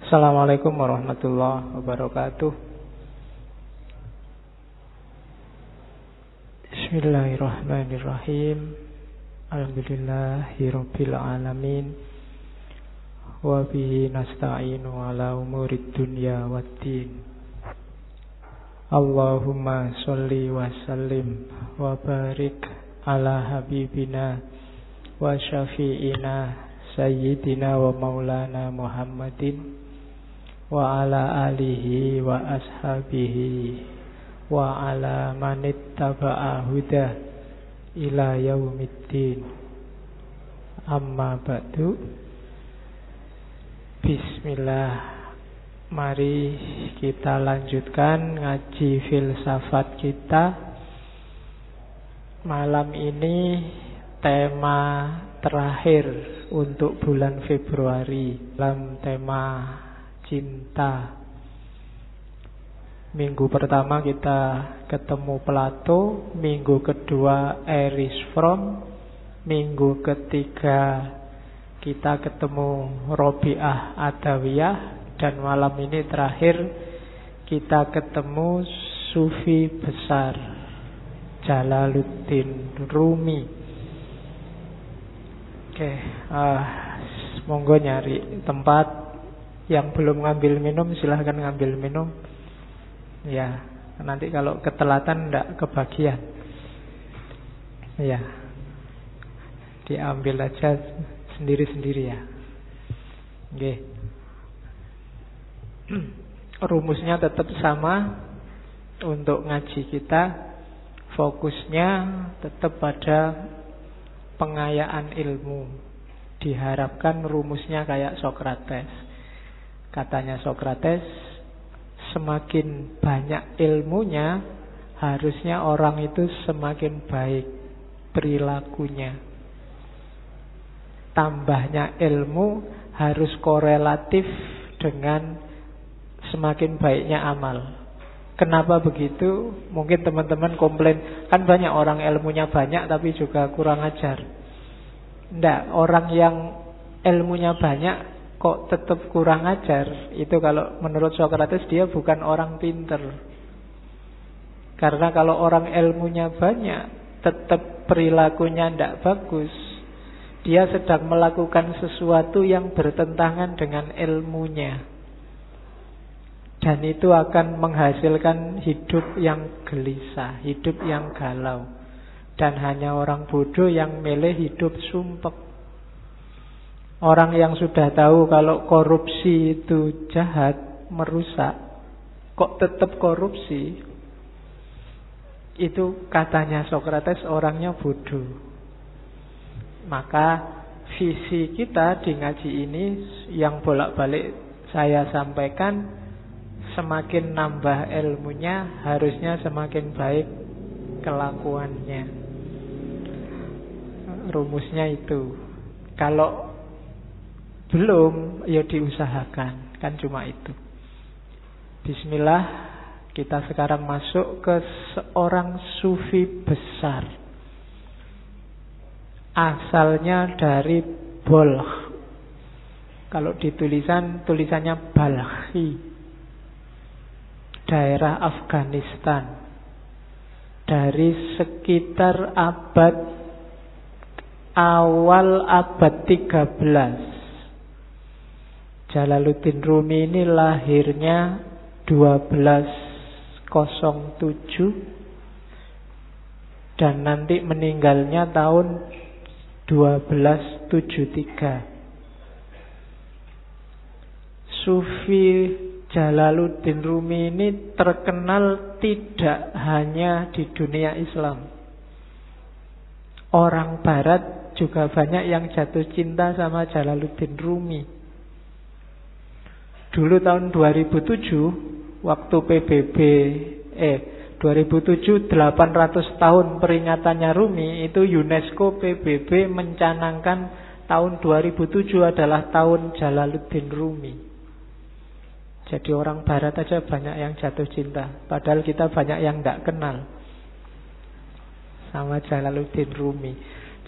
Assalamualaikum warahmatullahi wabarakatuh. Bismillahirrahmanirrahim. Alhamdulillahirabbil alamin. Wa bihi nasta'inu ala umurid dunya waddin. Allahumma sholli wa sallim wa barik ala habibina wa syafi'ina sayyidina wa maulana Muhammadin wa ala alihi wa ashabihi wa ala manittaba'a huda ila yaumiddin. Amma ba'du. Bismillah. Mari kita lanjutkan ngaji filsafat kita. Malam ini tema terakhir untuk bulan Februari dalam tema cinta. Minggu pertama kita ketemu Plato, minggu kedua Erich Fromm, minggu ketiga kita ketemu Robiah Adawiyah, dan malam ini terakhir kita ketemu Sufi besar Jalaluddin Rumi. Oke, monggo nyari tempat. Yang belum ngambil minum silahkan ngambil minum. Ya, nanti kalau ketelatan ndak kebagian. Ya, diambil aja sendiri-sendiri ya. Oke. Rumusnya tetap sama untuk ngaji kita. Fokusnya tetap pada pengayaan ilmu. Diharapkan rumusnya kayak Sokrates. Katanya Sokrates, semakin banyak ilmunya, harusnya orang itu semakin baik perilakunya. Tambahnya ilmu harus korelatif dengan semakin baiknya amal. Kenapa begitu? Mungkin teman-teman komplain, kan banyak orang ilmunya banyak tapi juga kurang ajar. Nggak, orang yang ilmunya banyak kok tetap kurang ajar, itu kalau menurut Sokrates dia bukan orang pinter. Karena kalau orang ilmunya banyak tetap perilakunya tidak bagus, dia sedang melakukan sesuatu yang bertentangan dengan ilmunya, dan itu akan menghasilkan hidup yang gelisah, hidup yang galau. Dan hanya orang bodoh yang milih hidup sumpek. Orang yang sudah tahu kalau korupsi itu jahat, merusak, kok tetap korupsi, itu katanya Sokrates orangnya bodoh. Maka visi kita di ngaji ini yang bolak-balik saya sampaikan, semakin nambah ilmunya harusnya semakin baik kelakuannya. Rumusnya itu. Kalau belum, ya diusahakan. Kan cuma itu. Bismillah. Kita sekarang masuk ke seorang sufi besar. Asalnya dari Balkh. Kalau tulisannya Balkhi. Daerah Afghanistan. Dari sekitar awal abad 13. Jalaluddin Rumi ini lahirnya 1207 dan nanti meninggalnya tahun 1273. Sufi Jalaluddin Rumi ini terkenal tidak hanya di dunia Islam. Orang Barat juga banyak yang jatuh cinta sama Jalaluddin Rumi. Dulu tahun 2007 waktu PBB 2007 800 tahun peringatannya Rumi, itu UNESCO PBB mencanangkan tahun 2007 adalah tahun Jalaluddin Rumi. Jadi orang Barat aja banyak yang jatuh cinta, padahal kita banyak yang tidak kenal sama Jalaluddin Rumi.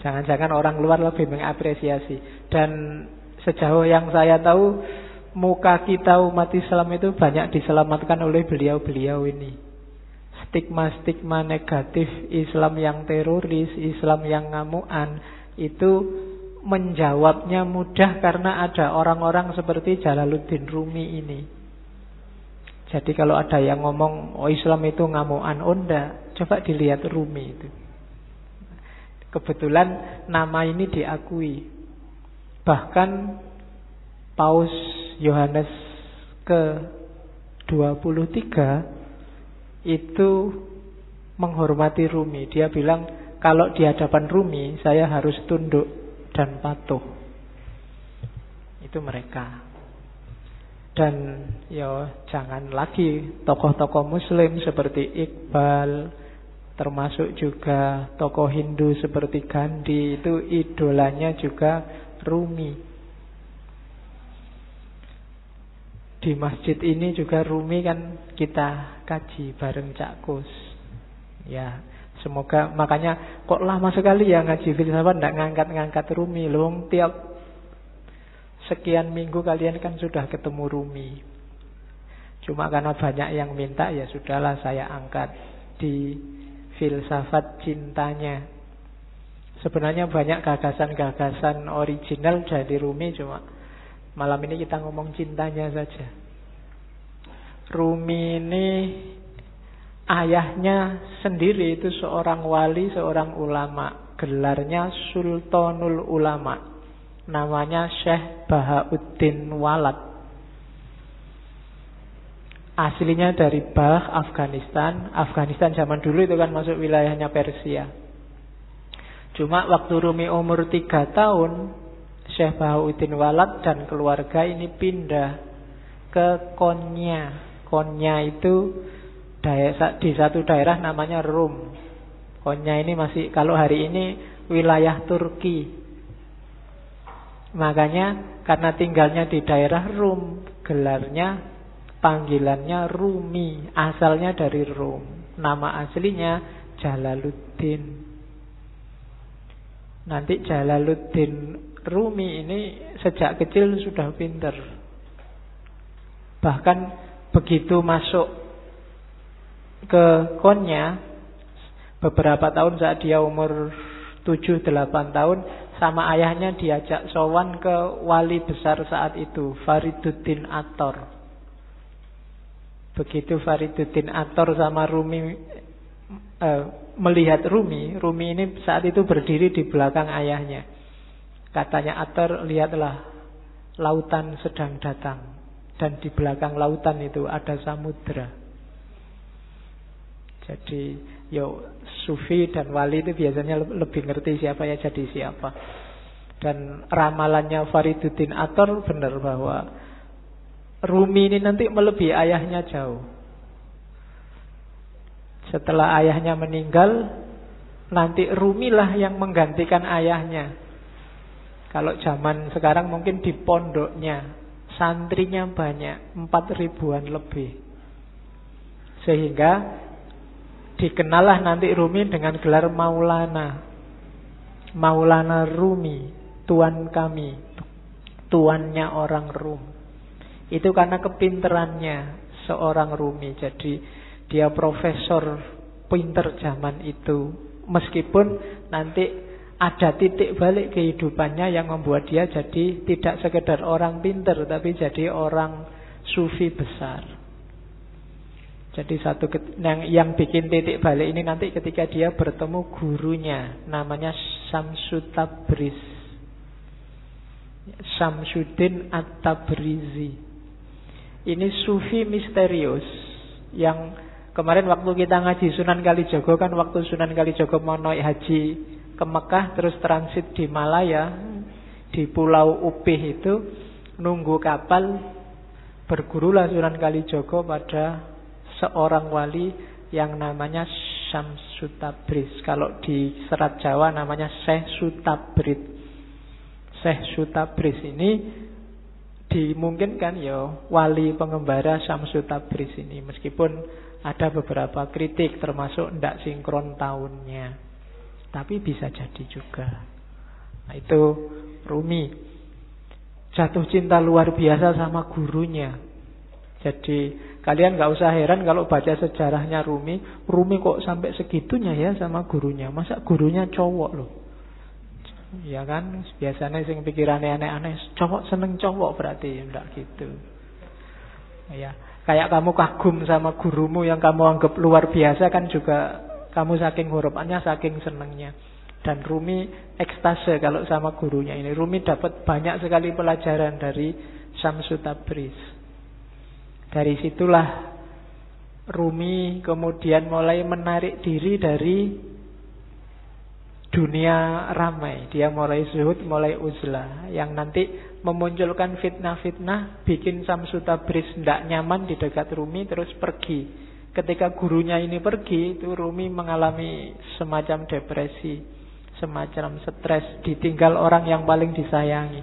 Jangan-jangan orang luar lebih mengapresiasi. Dan sejauh yang saya tahu, muka kita umat Islam itu banyak diselamatkan oleh beliau-beliau ini. Stigma-stigma negatif Islam yang teroris, Islam yang ngamuan, itu menjawabnya mudah karena ada orang-orang seperti Jalaluddin Rumi ini. Jadi kalau ada yang ngomong Islam itu ngamuan, enggak. Coba dilihat Rumi itu. Kebetulan nama ini diakui. Bahkan Paus Yohanes ke-23 itu menghormati Rumi. Dia bilang kalau di hadapan Rumi saya harus tunduk dan patuh. Itu mereka. Dan ya jangan lagi tokoh-tokoh Muslim seperti Iqbal, termasuk juga tokoh Hindu seperti Gandhi, itu idolanya juga Rumi. Di masjid ini juga Rumi kan kita kaji bareng Cak Kus. Ya, semoga, makanya kok lama sekali ya ngaji filsafat ndak ngangkat-ngangkat Rumi. Loh, tiap sekian minggu kalian kan sudah ketemu Rumi. Cuma karena banyak yang minta, ya sudahlah saya angkat di filsafat cintanya. Sebenarnya banyak gagasan-gagasan original dari Rumi, cuma malam ini kita ngomong cintanya saja. Rumi ini ayahnya sendiri itu seorang wali, seorang ulama. Gelarnya Sultanul Ulama. Namanya Syekh Bahauddin Walad. Aslinya dari Balkh, Afghanistan. Afghanistan zaman dulu itu kan masuk wilayahnya Persia. Cuma waktu Rumi umur 3 tahun, Syekh Bahauddin Walad dan keluarga ini pindah ke Konya. Konya itu di satu daerah namanya Rum. Konya ini masih, kalau hari ini wilayah Turki. Makanya karena tinggalnya di daerah Rum, gelarnya, panggilannya Rumi, asalnya dari Rum. Nama aslinya Jalaluddin. Nanti Jalaluddin Rumi ini sejak kecil sudah pintar. Bahkan begitu masuk ke Konya, beberapa tahun saat dia umur 7-8 tahun, sama ayahnya diajak sowan ke wali besar saat itu, Fariduddin Attar. Begitu Fariduddin Attar sama Rumi melihat Rumi ini saat itu berdiri di belakang ayahnya. Katanya Attar, lihatlah lautan sedang datang, dan di belakang lautan itu ada samudra. Jadi sufi dan wali itu biasanya lebih ngerti siapa ya jadi siapa. Dan ramalannya Fariduddin Attar benar bahwa Rumi ini nanti melebihi ayahnya jauh. Setelah ayahnya meninggal, nanti Rumilah yang menggantikan ayahnya. Kalau zaman sekarang mungkin di pondoknya santrinya banyak, 4.000-an lebih. Sehingga dikenallah nanti Rumi dengan gelar Maulana. Maulana Rumi, tuan kami, tuannya orang Rum. Itu karena kepinterannya seorang Rumi. Jadi dia profesor pinter zaman itu. Meskipun nanti ada titik balik kehidupannya yang membuat dia jadi tidak sekedar orang pinter, tapi jadi orang sufi besar. Jadi yang bikin titik balik ini nanti ketika dia bertemu gurunya, namanya Syamsut Tabriz, Syamsuddin At-Tabrizi. Ini sufi misterius yang kemarin waktu kita ngaji Sunan Kalijogo, kan waktu Sunan Kalijogo mau naik haji ke Mekah terus transit di Malaya, di Pulau Upih itu nunggu kapal, bergurulah Sunan Kalijogo pada seorang wali yang namanya Syamsut Tabriz. Kalau di Serat Jawa namanya Syekh Sutabrid. Syekh Sutabrid ini dimungkinkan ya wali pengembara Syamsut Tabriz ini, meskipun ada beberapa kritik termasuk ndak sinkron tahunnya, tapi bisa jadi juga. Nah, itu Rumi. jatuh cinta luar biasa sama gurunya. Jadi kalian nggak usah heran kalau baca sejarahnya Rumi kok sampai segitunya ya sama gurunya. Masa gurunya cowok loh. Ya kan, biasanya sing pikirannya aneh-aneh, cowok seneng cowok berarti enggak gitu. Ya, kayak kamu kagum sama gurumu yang kamu anggap luar biasa kan juga kamu saking harapannya, saking senengnya. Dan Rumi ekstase kalau sama gurunya ini. Rumi dapat banyak sekali pelajaran dari Syamsu Tabriz. Dari situlah Rumi kemudian mulai menarik diri dari dunia ramai. Dia mulai zuhud, mulai uzlah, yang nanti memunculkan fitnah-fitnah, bikin Syamsu Tabriz tidak nyaman di dekat Rumi, terus pergi. Ketika gurunya ini pergi, itu Rumi mengalami semacam depresi, semacam stres, ditinggal orang yang paling disayangi.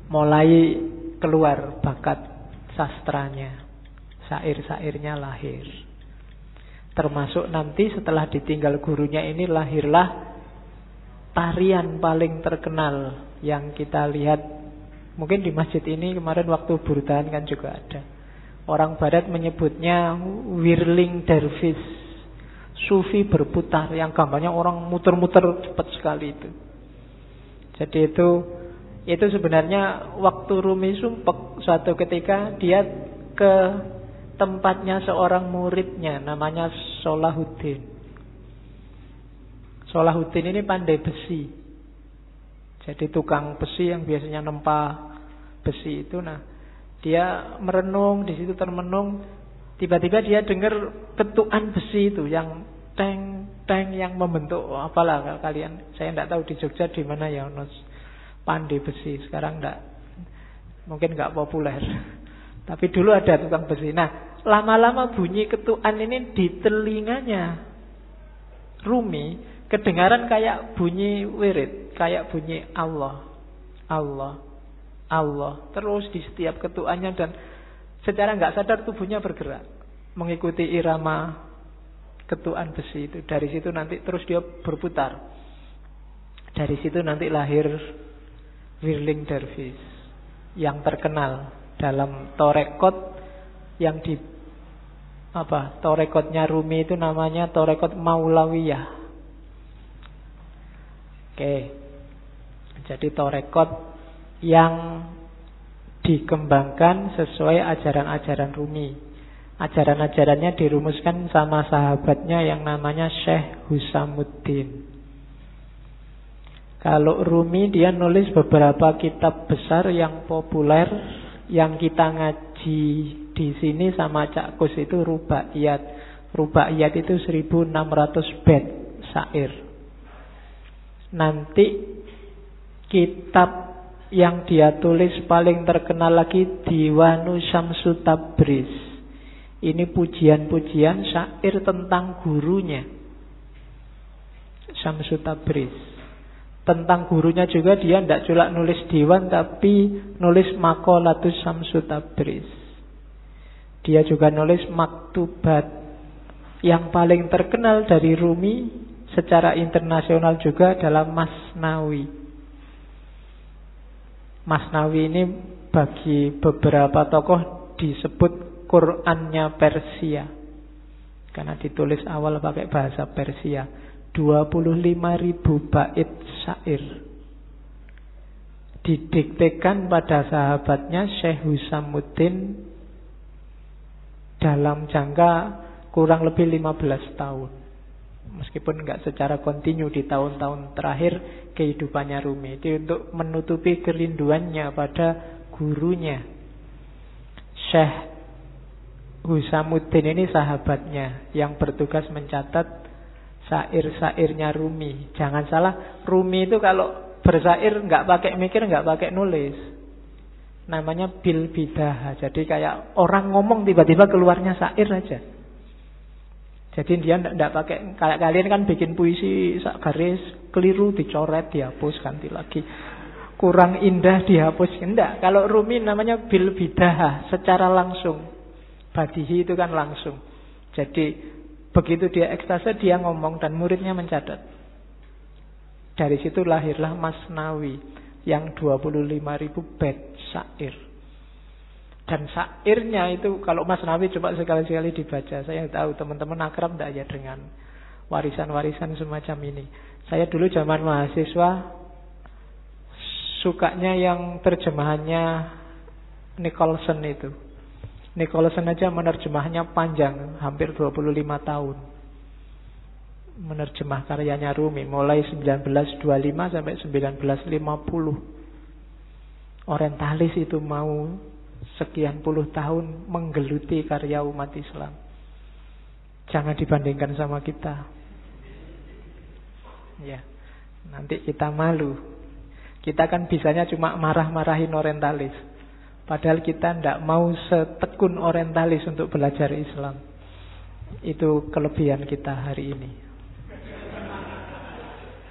Mulai keluar bakat sastranya, syair-syairnya lahir. Termasuk nanti setelah ditinggal gurunya ini lahirlah tarian paling terkenal yang kita lihat mungkin di masjid ini kemarin waktu burdan kan juga ada. Orang barat menyebutnya whirling dervish, sufi berputar, yang gambarnya orang muter-muter cepat sekali itu. Jadi itu sebenarnya waktu Rumi sumpek, suatu ketika dia ke tempatnya seorang muridnya namanya Salahuddin. Salahuddin ini pandai besi. Jadi tukang besi yang biasanya nempa besi itu. Nah, dia merenung di situ, termenung. Tiba-tiba dia dengar ketukan besi itu yang teng yang membentuk apalah kalian. Saya tidak tahu di Jogja di mana ya pandai besi. Sekarang enggak, mungkin enggak populer. Tapi dulu ada tukang besi. Nah, lama-lama bunyi ketukan ini di telinganya Rumi kedengaran kayak bunyi wirid, kayak bunyi Allah, Allah, Allah. Terus di setiap ketukannya, dan secara nggak sadar tubuhnya bergerak mengikuti irama ketukan besi itu. Dari situ nanti terus dia berputar. Dari situ nanti lahir whirling dervish yang terkenal dalam torekot yang di torekotnya Rumi itu namanya torekot Maulawiyah. Oke. Jadi torekot yang dikembangkan sesuai ajaran-ajaran Rumi. Ajaran-ajarannya dirumuskan sama sahabatnya yang namanya Syekh Husamuddin. Kalau Rumi dia nulis beberapa kitab besar yang populer, yang kita ngaji di sini sama Cak Kus itu Rubaiyat. Rubaiyat itu 1600 bait syair. Nanti kitab yang dia tulis paling terkenal lagi Diwanu Syamsu Tabriz. Ini pujian-pujian syair tentang gurunya Syamsu Tabriz. Tentang gurunya juga dia tidak cuma nulis diwan, tapi nulis Maqalatus Syamsu Tabriz. Dia juga nulis maktubat. Yang paling terkenal dari Rumi secara internasional juga adalah Masnawi. Masnawi ini bagi beberapa tokoh disebut Qur'annya Persia, karena ditulis awal pakai bahasa Persia. 25.000 bait syair didiktekan pada sahabatnya Syekh Husamuddin dalam jangka kurang lebih 15 tahun. Meskipun enggak secara kontinu di tahun-tahun terakhir kehidupannya Rumi. Itu untuk menutupi kerinduannya pada gurunya. Syekh Husamuddin ini sahabatnya yang bertugas mencatat syair-syairnya Rumi. Jangan salah, Rumi itu kalau bersair nggak pakai mikir, nggak pakai nulis. Namanya bil bidah. Jadi kayak orang ngomong tiba-tiba keluarnya syair aja. Jadi dia nggak pakai, kayak kalian kan bikin puisi garis keliru dicoret, dihapus, ganti lagi. Kurang indah dihapus. Enggak, kalau Rumi namanya bil bidah, secara langsung. Badihi itu kan langsung. Jadi begitu dia ekstase, dia ngomong dan muridnya mencatat. Dari situ lahirlah Masnawi. yang 25.000 bait syair. Dan syairnya itu kalau Mas Nawi coba sekali-sekali dibaca. Saya tahu teman-teman akrab enggak ya dengan warisan-warisan semacam ini. Saya dulu zaman mahasiswa sukanya yang terjemahannya Nicholson itu. Nicholson aja menerjemahnya panjang, hampir 25 tahun. Menerjemah karyanya Rumi mulai 1925 sampai 1950. Orientalis itu mau sekian puluh tahun menggeluti karya umat Islam. Jangan dibandingkan sama kita. Ya, nanti kita malu. Kita kan bisanya cuma marah-marahin orientalis. Padahal kita tidak mau setekun orientalis untuk belajar Islam. Itu kelebihan kita hari ini.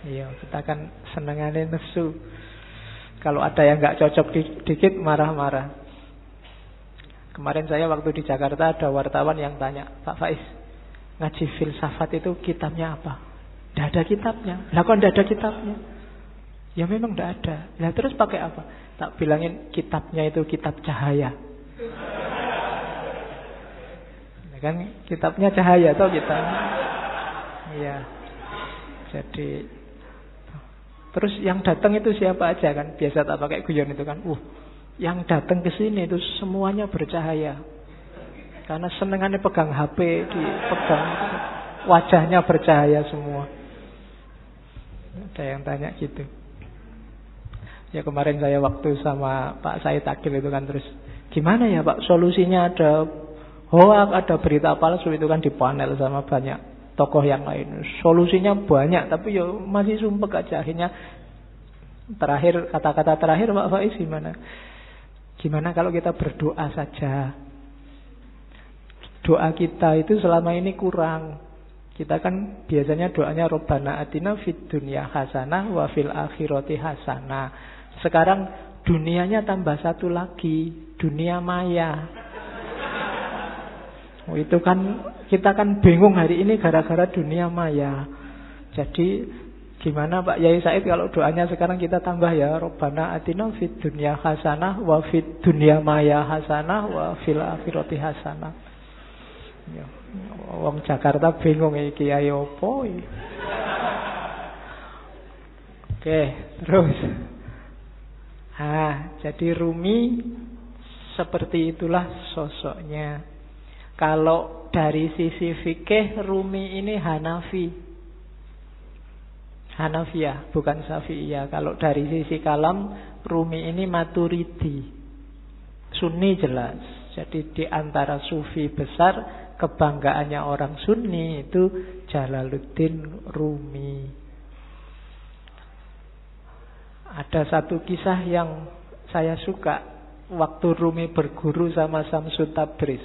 Iya, kita kan senengannya nesu. Kalau ada yang nggak cocok dikit marah-marah. Kemarin saya waktu di Jakarta ada wartawan yang tanya, Pak Faiz, ngaji filsafat itu kitabnya apa? Tidak ada kitabnya. Lah kok tidak ada kitabnya? Ya memang tidak ada. Lah terus pakai apa? Tak bilangin kitabnya itu kitab cahaya. Ya kan kitabnya cahaya toh kita. Iya. Jadi terus yang datang itu siapa aja kan? Biasa tak pakai guyon itu kan. Yang datang ke sini itu semuanya bercahaya. Karena senengannya pegang HP, dipegang wajahnya bercahaya semua. Ada yang tanya gitu. Ya kemarin saya waktu sama Pak Said Akil itu kan terus gimana ya Pak solusinya, ada hoax, ada berita palsu itu kan di panel sama banyak tokoh yang lain. Solusinya banyak tapi ya masih sumpek aja. Akhirnya terakhir kata-kata terakhir Pak Faiz gimana? Gimana kalau kita berdoa saja? Doa kita itu selama ini kurang. Kita kan biasanya doanya Rabbana atina fid dunya hasanah wa fil akhirati hasanah. Sekarang dunianya tambah satu lagi, dunia maya. Itu kan kita kan bingung hari ini gara-gara dunia maya. Jadi gimana Pak Yai Said kalau doanya sekarang kita tambah ya Rabbana atina fid dunya hasanah wa fid dunya maya hasanah wa fil akhirati hasanah. Ya, wong Jakarta bingung iki kiai opo iki. Oke, terus. Jadi Rumi seperti itulah sosoknya. Kalau dari sisi fikih Rumi ini Hanafiyah, bukan Syafi'iyah. Kalau dari sisi kalam, Rumi ini Maturidi. Sunni jelas. Jadi di antara sufi besar, kebanggaannya orang Sunni itu Jalaluddin Rumi. Ada satu kisah yang saya suka waktu Rumi berguru sama Samsud Tabriz.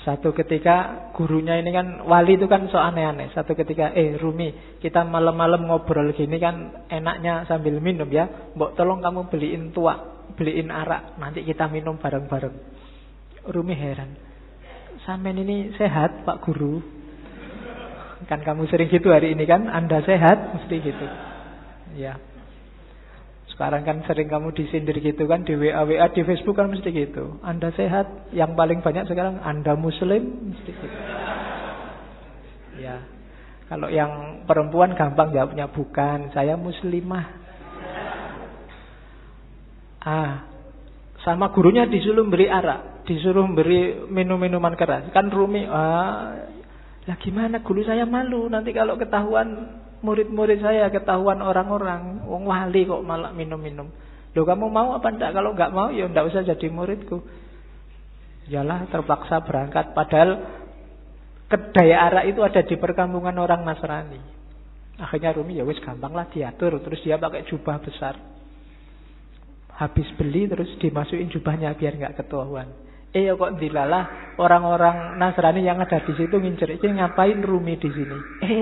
Satu ketika gurunya ini kan wali itu kan so aneh-aneh. Satu ketika Rumi, kita malam-malam ngobrol gini kan enaknya sambil minum ya. Mbok tolong kamu beliin tuak, beliin arak, nanti kita minum bareng-bareng. Rumi heran, sampean ini sehat Pak Guru? Kan kamu sering gitu hari ini kan, Anda sehat? Mesti gitu. Ya. Sekarang kan sering kamu disindir gitu kan, di WA di Facebook kan mesti gitu. Anda sehat? Yang paling banyak sekarang Anda Muslim, mesti gitu. Ya. Kalau yang perempuan gampang jawabnya bukan, saya Muslimah. Sama gurunya disuruh beri arak, disuruh beri minum-minuman keras. Kan Rumi, lah gimana guru saya malu nanti kalau ketahuan murid-murid saya, ketahuan orang-orang, wong wali kok malah minum-minum. Loh kamu mau apa enggak? Kalau enggak mau ya enggak usah jadi muridku. Yalah terpaksa berangkat. Padahal kedai arak itu ada di perkampungan orang Nasrani. Akhirnya Rumi ya wis gampang lah diatur. Terus dia pakai jubah besar. Habis beli terus dimasukin jubahnya biar enggak ketahuan. Ya kok dilalah orang-orang Nasrani yang ada di situ ngincer, ini ngapain Rumi di sini?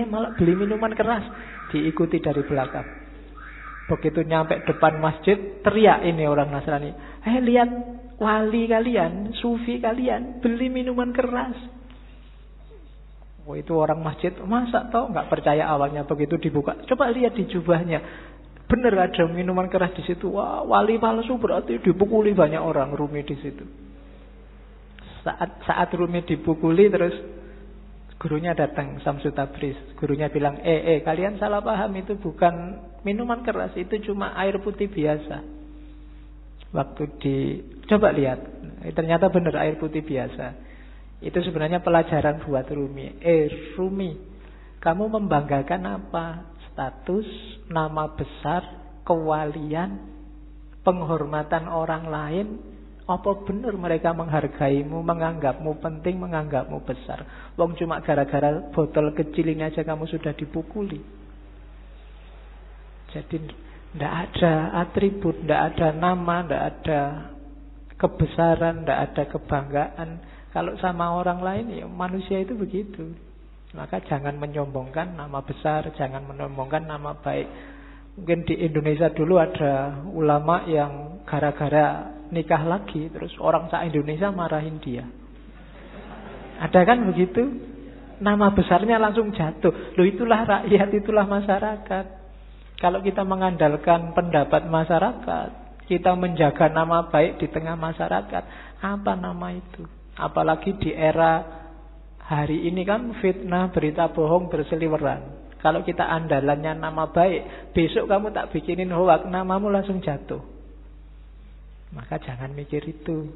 Malah beli minuman keras, diikuti dari belakang. Begitu nyampe depan masjid, teriak ini orang Nasrani, lihat wali kalian, sufi kalian beli minuman keras. Itu orang masjid, masa tau nggak percaya awalnya. Begitu dibuka, coba lihat di jubahnya, Benar ada minuman keras di situ. Wah, wali palsu berarti dipukuli banyak orang Rumi di situ. Saat Rumi dipukuli terus gurunya datang, Syamsul Tabriz. Gurunya bilang, kalian salah paham, itu bukan minuman keras, itu cuma air putih biasa. Waktu coba lihat, ternyata benar air putih biasa. Itu sebenarnya pelajaran buat Rumi. Rumi, kamu membanggakan apa? Status, nama besar, kewalian, penghormatan orang lain. Apa benar mereka menghargaimu, menganggapmu penting, menganggapmu besar? Wong cuma gara-gara botol kecil ini aja kamu sudah dipukuli. Jadi tidak ada atribut, tidak ada nama, tidak ada kebesaran, tidak ada kebanggaan. Kalau sama orang lain, ya manusia itu begitu. Maka jangan menyombongkan nama besar, jangan menyombongkan nama baik. Mungkin di Indonesia dulu ada ulama yang gara-gara nikah lagi, terus orang se-Indonesia marahin dia. Ada kan begitu? Nama besarnya langsung jatuh. Loh, itulah rakyat, itulah masyarakat. Kalau kita mengandalkan pendapat masyarakat, kita menjaga nama baik di tengah masyarakat, apa nama itu? Apalagi di era hari ini kan fitnah, berita bohong berseliweran. Kalau kita andalannya nama baik, besok kamu tak bikinin hoak, namamu langsung jatuh. Maka jangan mikir itu.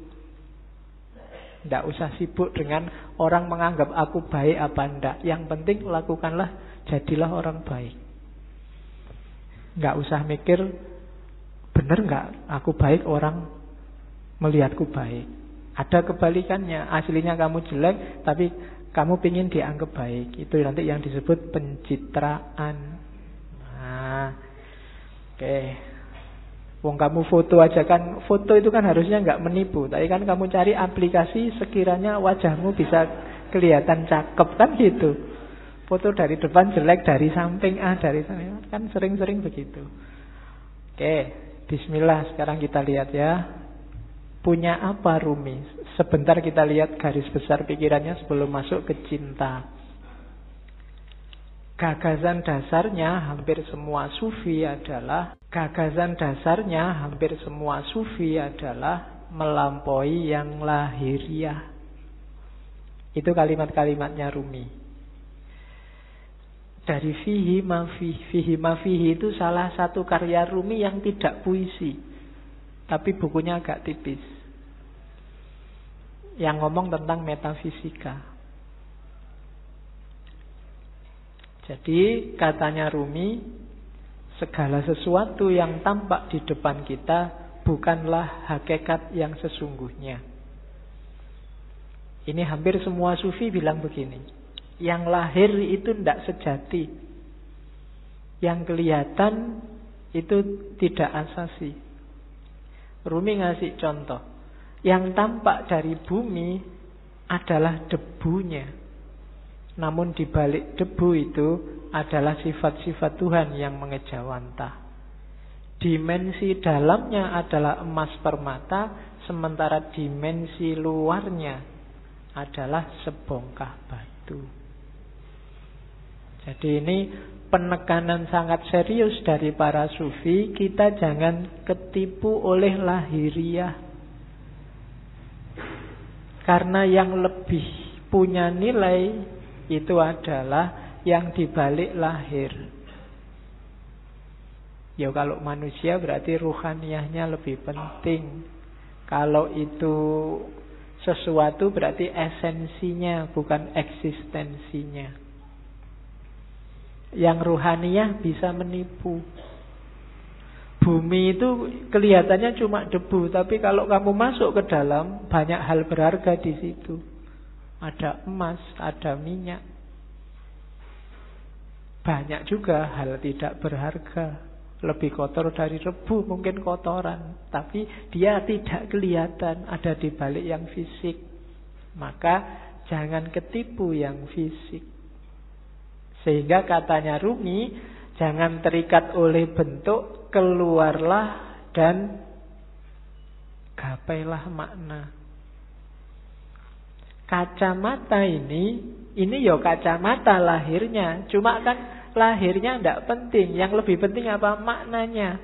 Tidak usah sibuk dengan orang menganggap aku baik apa enggak. Yang penting lakukanlah, jadilah orang baik. Tidak usah mikir, benar enggak aku baik, orang melihatku baik. Ada kebalikannya, aslinya kamu jelek, tapi kamu pingin dianggap baik. Itu nanti yang disebut pencitraan. Nah, oke. Wong kamu foto aja kan, foto itu kan harusnya nggak menipu. Tapi kan kamu cari aplikasi sekiranya wajahmu bisa kelihatan cakep kan gitu. Foto dari depan jelek, dari samping dari samping, kan sering-sering begitu. Oke, bismillah, sekarang kita lihat ya. Punya apa Rumi? Sebentar kita lihat garis besar pikirannya sebelum masuk ke cinta. Gagasan dasarnya hampir semua sufi adalah melampaui yang lahiriah. Itu kalimat-kalimatnya Rumi. Dari fihi ma fihi itu salah satu karya Rumi yang tidak puisi, tapi bukunya agak tipis, yang ngomong tentang metafisika. Jadi katanya Rumi, segala sesuatu yang tampak di depan kita bukanlah hakikat yang sesungguhnya. Ini hampir semua sufi bilang begini. Yang lahir itu tidak sejati. Yang kelihatan itu tidak asasi. Rumi ngasih contoh. Yang tampak dari bumi adalah debunya. Namun di balik debu itu adalah sifat-sifat Tuhan yang mengejawantah. Dimensi dalamnya adalah emas permata, sementara dimensi luarnya adalah sebongkah batu. Jadi ini penekanan sangat serius dari para sufi. Kita jangan ketipu oleh lahiriah. Karena yang lebih punya nilai itu adalah yang dibalik lahir. Ya kalau manusia berarti ruhaniyahnya lebih penting. Kalau itu sesuatu berarti esensinya, bukan eksistensinya. Yang ruhaniyah bisa menipu. Bumi itu kelihatannya cuma debu, tapi kalau kamu masuk ke dalam, banyak hal berharga di situ. Ada emas, ada minyak. Banyak juga hal tidak berharga. Lebih kotor dari rebu, mungkin kotoran. Tapi dia tidak kelihatan, ada di balik yang fisik. Maka jangan ketipu yang fisik. Sehingga katanya Rumi, jangan terikat oleh bentuk, keluarlah dan gapailah makna. Kacamata ini ya kacamata lahirnya. Cuma kan lahirnya tidak penting. Yang lebih penting apa? Maknanya.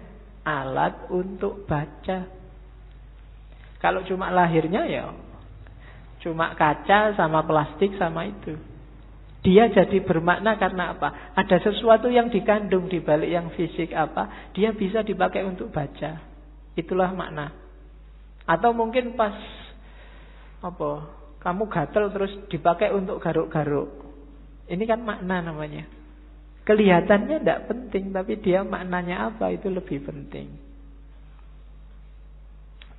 Alat untuk baca. Kalau cuma lahirnya ya cuma kaca sama plastik sama itu. Dia jadi bermakna karena apa? Ada sesuatu yang dikandung di balik yang fisik apa? Dia bisa dipakai untuk baca. Itulah makna. Atau mungkin pas kamu gatel terus dipakai untuk garuk-garuk. Ini kan makna namanya. Kelihatannya tidak penting, tapi dia maknanya apa itu lebih penting.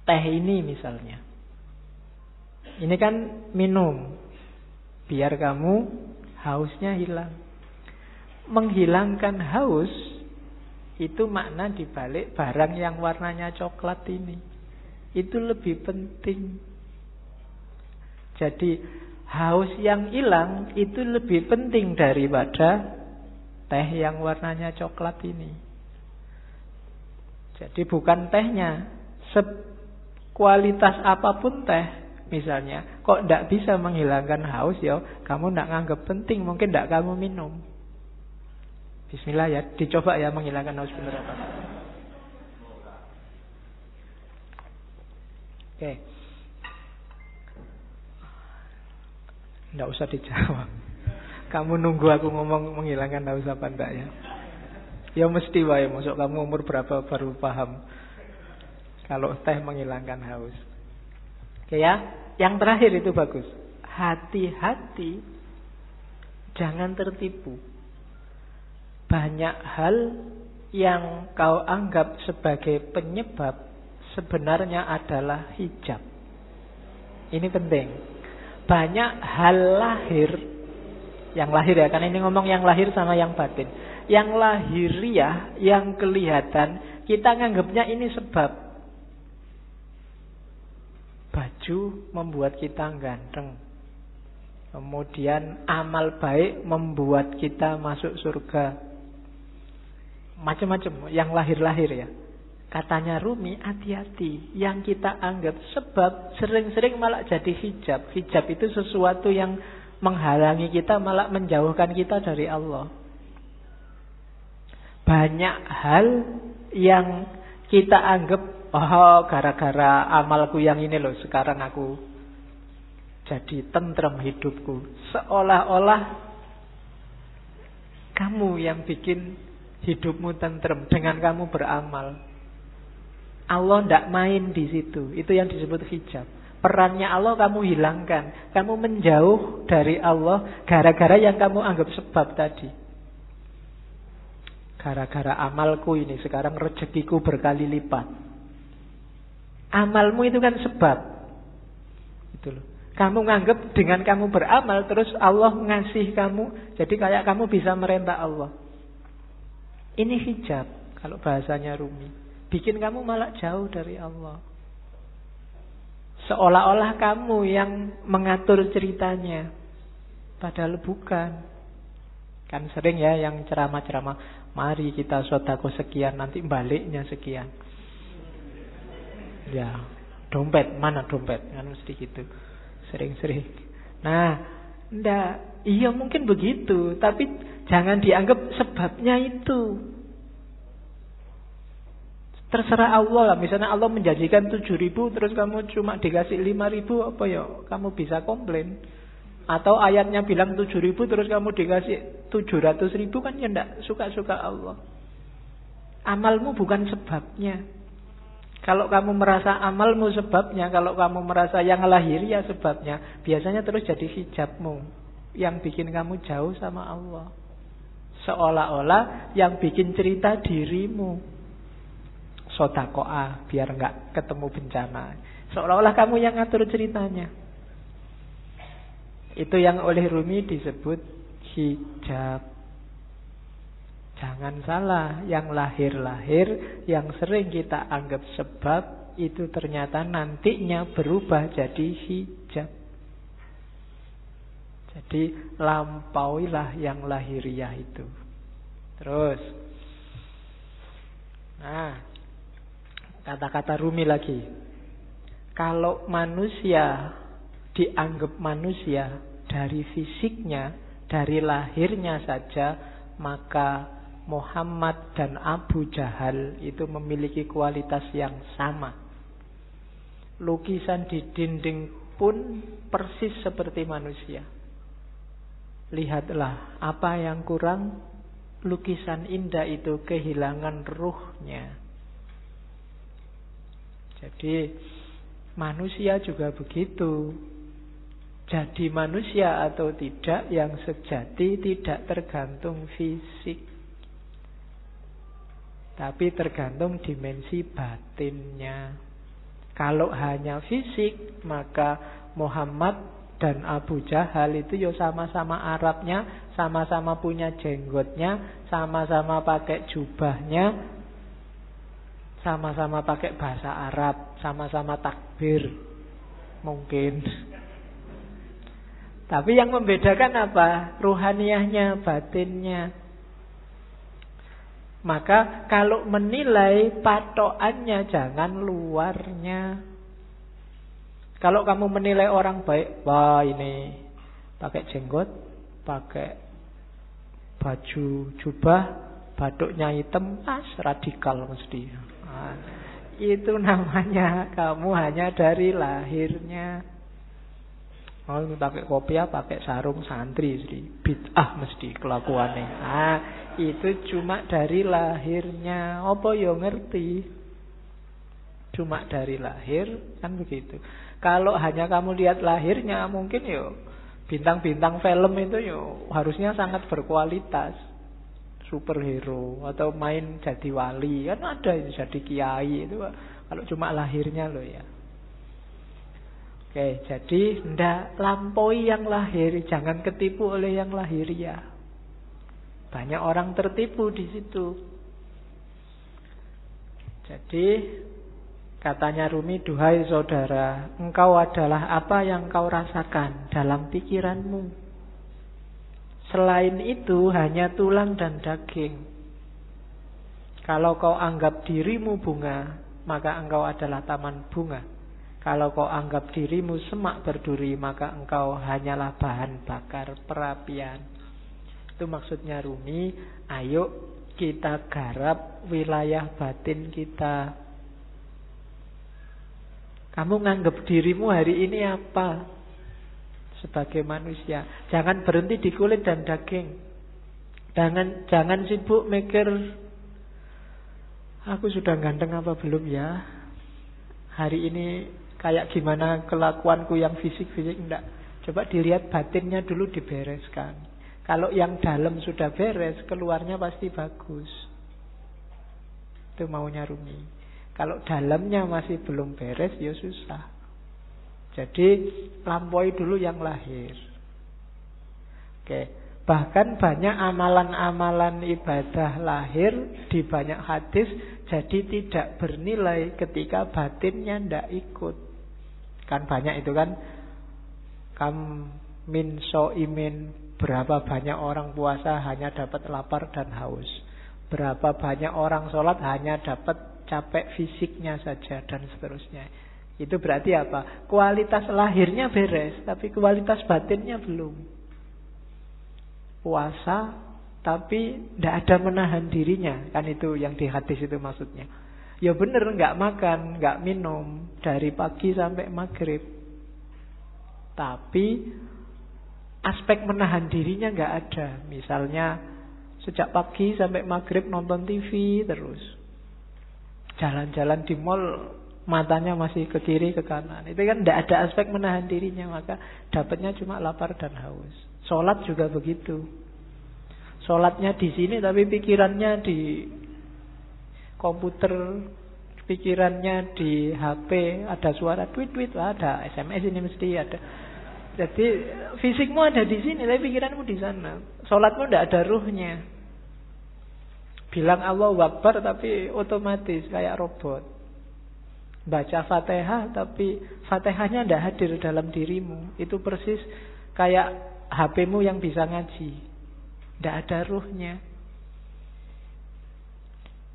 Teh ini misalnya. Ini kan minum. Biar kamu hausnya hilang. Menghilangkan haus itu makna dibalik barang yang warnanya coklat ini. Itu lebih penting. Jadi haus yang hilang itu lebih penting daripada teh yang warnanya coklat ini. Jadi bukan tehnya, kualitas apapun teh misalnya, kok tidak bisa menghilangkan haus ya, kamu tidak nganggap penting, mungkin tidak kamu minum. Bismillah ya, dicoba ya menghilangkan haus benar apa. Oke. Tidak usah dijawab. Kamu nunggu aku ngomong menghilangkan haus apa enggak ya? Ya mesti wae, masuk kamu umur berapa baru paham kalau teh menghilangkan haus. Oke ya, yang terakhir itu bagus. Hati-hati, jangan tertipu. Banyak hal yang kau anggap sebagai penyebab sebenarnya adalah hijab. Ini penting. Banyak hal lahir, yang lahir ya, karena ini ngomong yang lahir sama yang batin. Yang lahiriah, yang kelihatan, kita nganggapnya ini sebab. Baju membuat kita ganteng. Kemudian amal baik membuat kita masuk surga. Macam-macam yang lahir-lahir ya. Katanya Rumi, hati-hati. Yang kita anggap sebab sering-sering malah jadi hijab. Hijab itu sesuatu yang menghalangi kita, malah menjauhkan kita dari Allah. Banyak hal yang kita anggap, oh gara-gara amalku yang ini loh, sekarang aku jadi tentrem hidupku. Seolah-olah kamu yang bikin hidupmu tentrem dengan kamu beramal. Allah tidak main di situ. Itu yang disebut hijab. Perannya Allah kamu hilangkan. Kamu menjauh dari Allah gara-gara yang kamu anggap sebab tadi. Gara-gara amalku ini sekarang rezekiku berkali lipat. Amalmu itu kan sebab. Itu loh. Kamu nganggap dengan kamu beramal terus Allah ngasih kamu. Jadi kayak kamu bisa merentah Allah. Ini hijab kalau bahasanya Rumi. Bikin kamu malah jauh dari Allah. Seolah-olah kamu yang mengatur ceritanya. Padahal bukan. Kan sering ya yang ceramah-ceramah, mari kita sedekah sekian, nanti baliknya sekian. Ya, dompet, mana dompet? Kan mesti gitu. Sering-sering. Nah, enggak. Iya mungkin begitu, tapi jangan dianggap sebabnya itu. Terserah Allah lah. Misalnya Allah menjanjikan 7.000 terus kamu cuma dikasih 5.000, apa ya? Kamu bisa komplain. Atau ayatnya bilang 7.000 terus kamu dikasih 700.000, kan ya enggak suka-suka Allah. Amalmu bukan sebabnya. Kalau kamu merasa amalmu sebabnya, kalau kamu merasa yang lahiriah sebabnya, biasanya terus jadi hijabmu yang bikin kamu jauh sama Allah. Seolah-olah yang bikin cerita dirimu. Sodakoah biar enggak ketemu bencana. Seolah-olah kamu yang ngatur ceritanya. Itu yang oleh Rumi disebut hijab. Jangan salah, yang lahir-lahir, yang sering kita anggap sebab, itu ternyata nantinya berubah jadi hijab. Jadi lampauilah yang lahiriah itu. Terus, nah, kata-kata Rumi lagi. Kalau manusia dianggap manusia dari fisiknya, dari lahirnya saja, maka Muhammad dan Abu Jahal itu memiliki kualitas yang sama. Lukisan di dinding pun persis seperti manusia. Lihatlah apa yang kurang, lukisan indah itu kehilangan ruhnya. Jadi manusia juga begitu. Jadi manusia atau tidak yang sejati tidak tergantung fisik, tapi tergantung dimensi batinnya. Kalau hanya fisik, maka Muhammad dan Abu Jahal itu ya sama-sama Arabnya, sama-sama punya jenggotnya, sama-sama pakai jubahnya, sama-sama pakai bahasa Arab, sama-sama takbir. Mungkin. Tapi yang membedakan apa? Ruhaniyahnya, batinnya. Maka kalau menilai, patokannya jangan luarnya. Kalau kamu menilai orang baik, wah ini pakai jenggot, pakai baju jubah, batuknya hitam, radikal mesti. Nah, itu namanya kamu hanya dari lahirnya. Oh, pakai kopiah, pakai sarung santri, bid'ah mesti kelakuannya. Ah, itu cuma dari lahirnya. Apa yo ngerti? Cuma dari lahir, kan begitu. Kalau hanya kamu lihat lahirnya, mungkin yo bintang-bintang film itu yo harusnya sangat berkualitas, superhero atau main jadi wali, kan ada itu jadi kiai itu. Kalau cuma lahirnya loh ya. Oke, jadi ndak lampaui yang lahir, jangan ketipu oleh yang lahiriah. Banyak orang tertipu di situ. Jadi katanya Rumi, duhai saudara, engkau adalah apa yang kau rasakan dalam pikiranmu. Selain itu hanya tulang dan daging. Kalau kau anggap dirimu bunga, maka engkau adalah taman bunga. Kalau kau anggap dirimu semak berduri, maka engkau hanyalah bahan bakar perapian. Itu maksudnya Rumi, ayo kita garap wilayah batin kita. Kamu nganggap dirimu hari ini apa? Sebagai manusia. Jangan berhenti di kulit dan daging. Jangan sibuk mikir, aku sudah ganteng apa belum ya? Hari ini kayak gimana kelakuanku yang fisik-fisik, enggak. Coba dilihat batinnya dulu, dibereskan. Kalau yang dalam sudah beres, keluarnya pasti bagus. Itu maunya Rumi. Kalau dalamnya masih belum beres, ya susah. Jadi lampaui dulu yang lahir. Oke. Bahkan banyak amalan-amalan ibadah lahir di banyak hadis jadi tidak bernilai ketika batinnya tidak ikut. Kan banyak itu kan, kam min so'imin, berapa banyak orang puasa hanya dapat lapar dan haus, berapa banyak orang sholat hanya dapat capek fisiknya saja, dan seterusnya. Itu berarti apa? Kualitas lahirnya beres, tapi kualitas batinnya belum. Puasa tapi tidak ada menahan dirinya, kan itu yang di hadis itu maksudnya. Ya bener, nggak makan, nggak minum dari pagi sampai maghrib, tapi aspek menahan dirinya nggak ada. Misalnya sejak pagi sampai maghrib nonton TV terus, jalan-jalan di mall matanya masih ke kiri ke kanan, itu kan tidak ada aspek menahan dirinya, maka dapatnya cuma lapar dan haus. Sholat juga begitu. Sholatnya di sini tapi pikirannya di komputer, pikirannya di HP, ada suara tweet-tweet, ada SMS ini mesti ada. Jadi fisikmu ada di sini tapi pikiranmu di sana. Sholatmu tidak ada ruhnya. Bilang Allahu Akbar tapi otomatis kayak robot. Baca Fatihah tapi Fatihahnya tidak hadir dalam dirimu. Itu persis kayak HP-mu yang bisa ngaji, tidak ada ruhnya.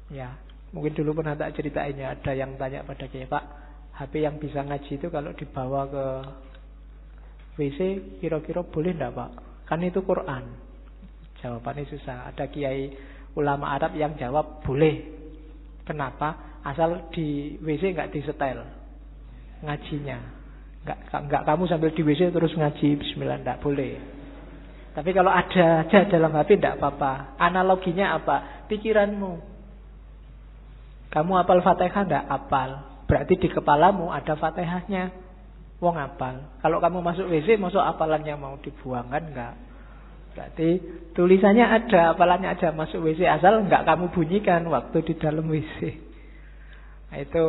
Ya, mungkin dulu pernah tak ceritain ya, ada yang tanya pada saya, Pak, HP yang bisa ngaji itu kalau dibawa ke WC kira-kira boleh enggak, Pak? Kan itu Quran. Jawabannya susah. Ada kiai ulama Arab yang jawab boleh. Kenapa? Asal di WC nggak disetel ngajinya. Nggak kamu sambil di WC terus ngaji bismillah, nggak boleh. Tapi kalau ada aja dalam HP nggak apa-apa. Analoginya apa? Pikiranmu. Kamu hafal Fatihah nggak? Hafal. Berarti di kepalamu ada Fatihahnya. Wong hafal. Kalau kamu masuk WC, masuk hafalannya mau dibuang kan nggak? Berarti tulisannya ada, hafalannya aja masuk WC, asal nggak kamu bunyikan waktu di dalam WC. Nah, itu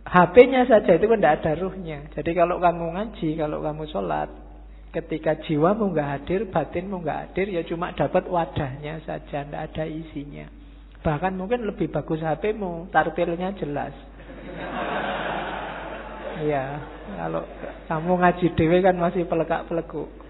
HP-nya saja itu kan tidak ada ruhnya. Jadi kalau kamu ngaji, kalau kamu sholat, ketika jiwamu nggak hadir, batinmu nggak hadir, ya cuma dapat wadahnya saja, tidak ada isinya. Bahkan mungkin lebih bagus HP-mu, tarpilnya jelas. Iya, kalau kamu ngaji dewe kan masih pelekak-pelekuk.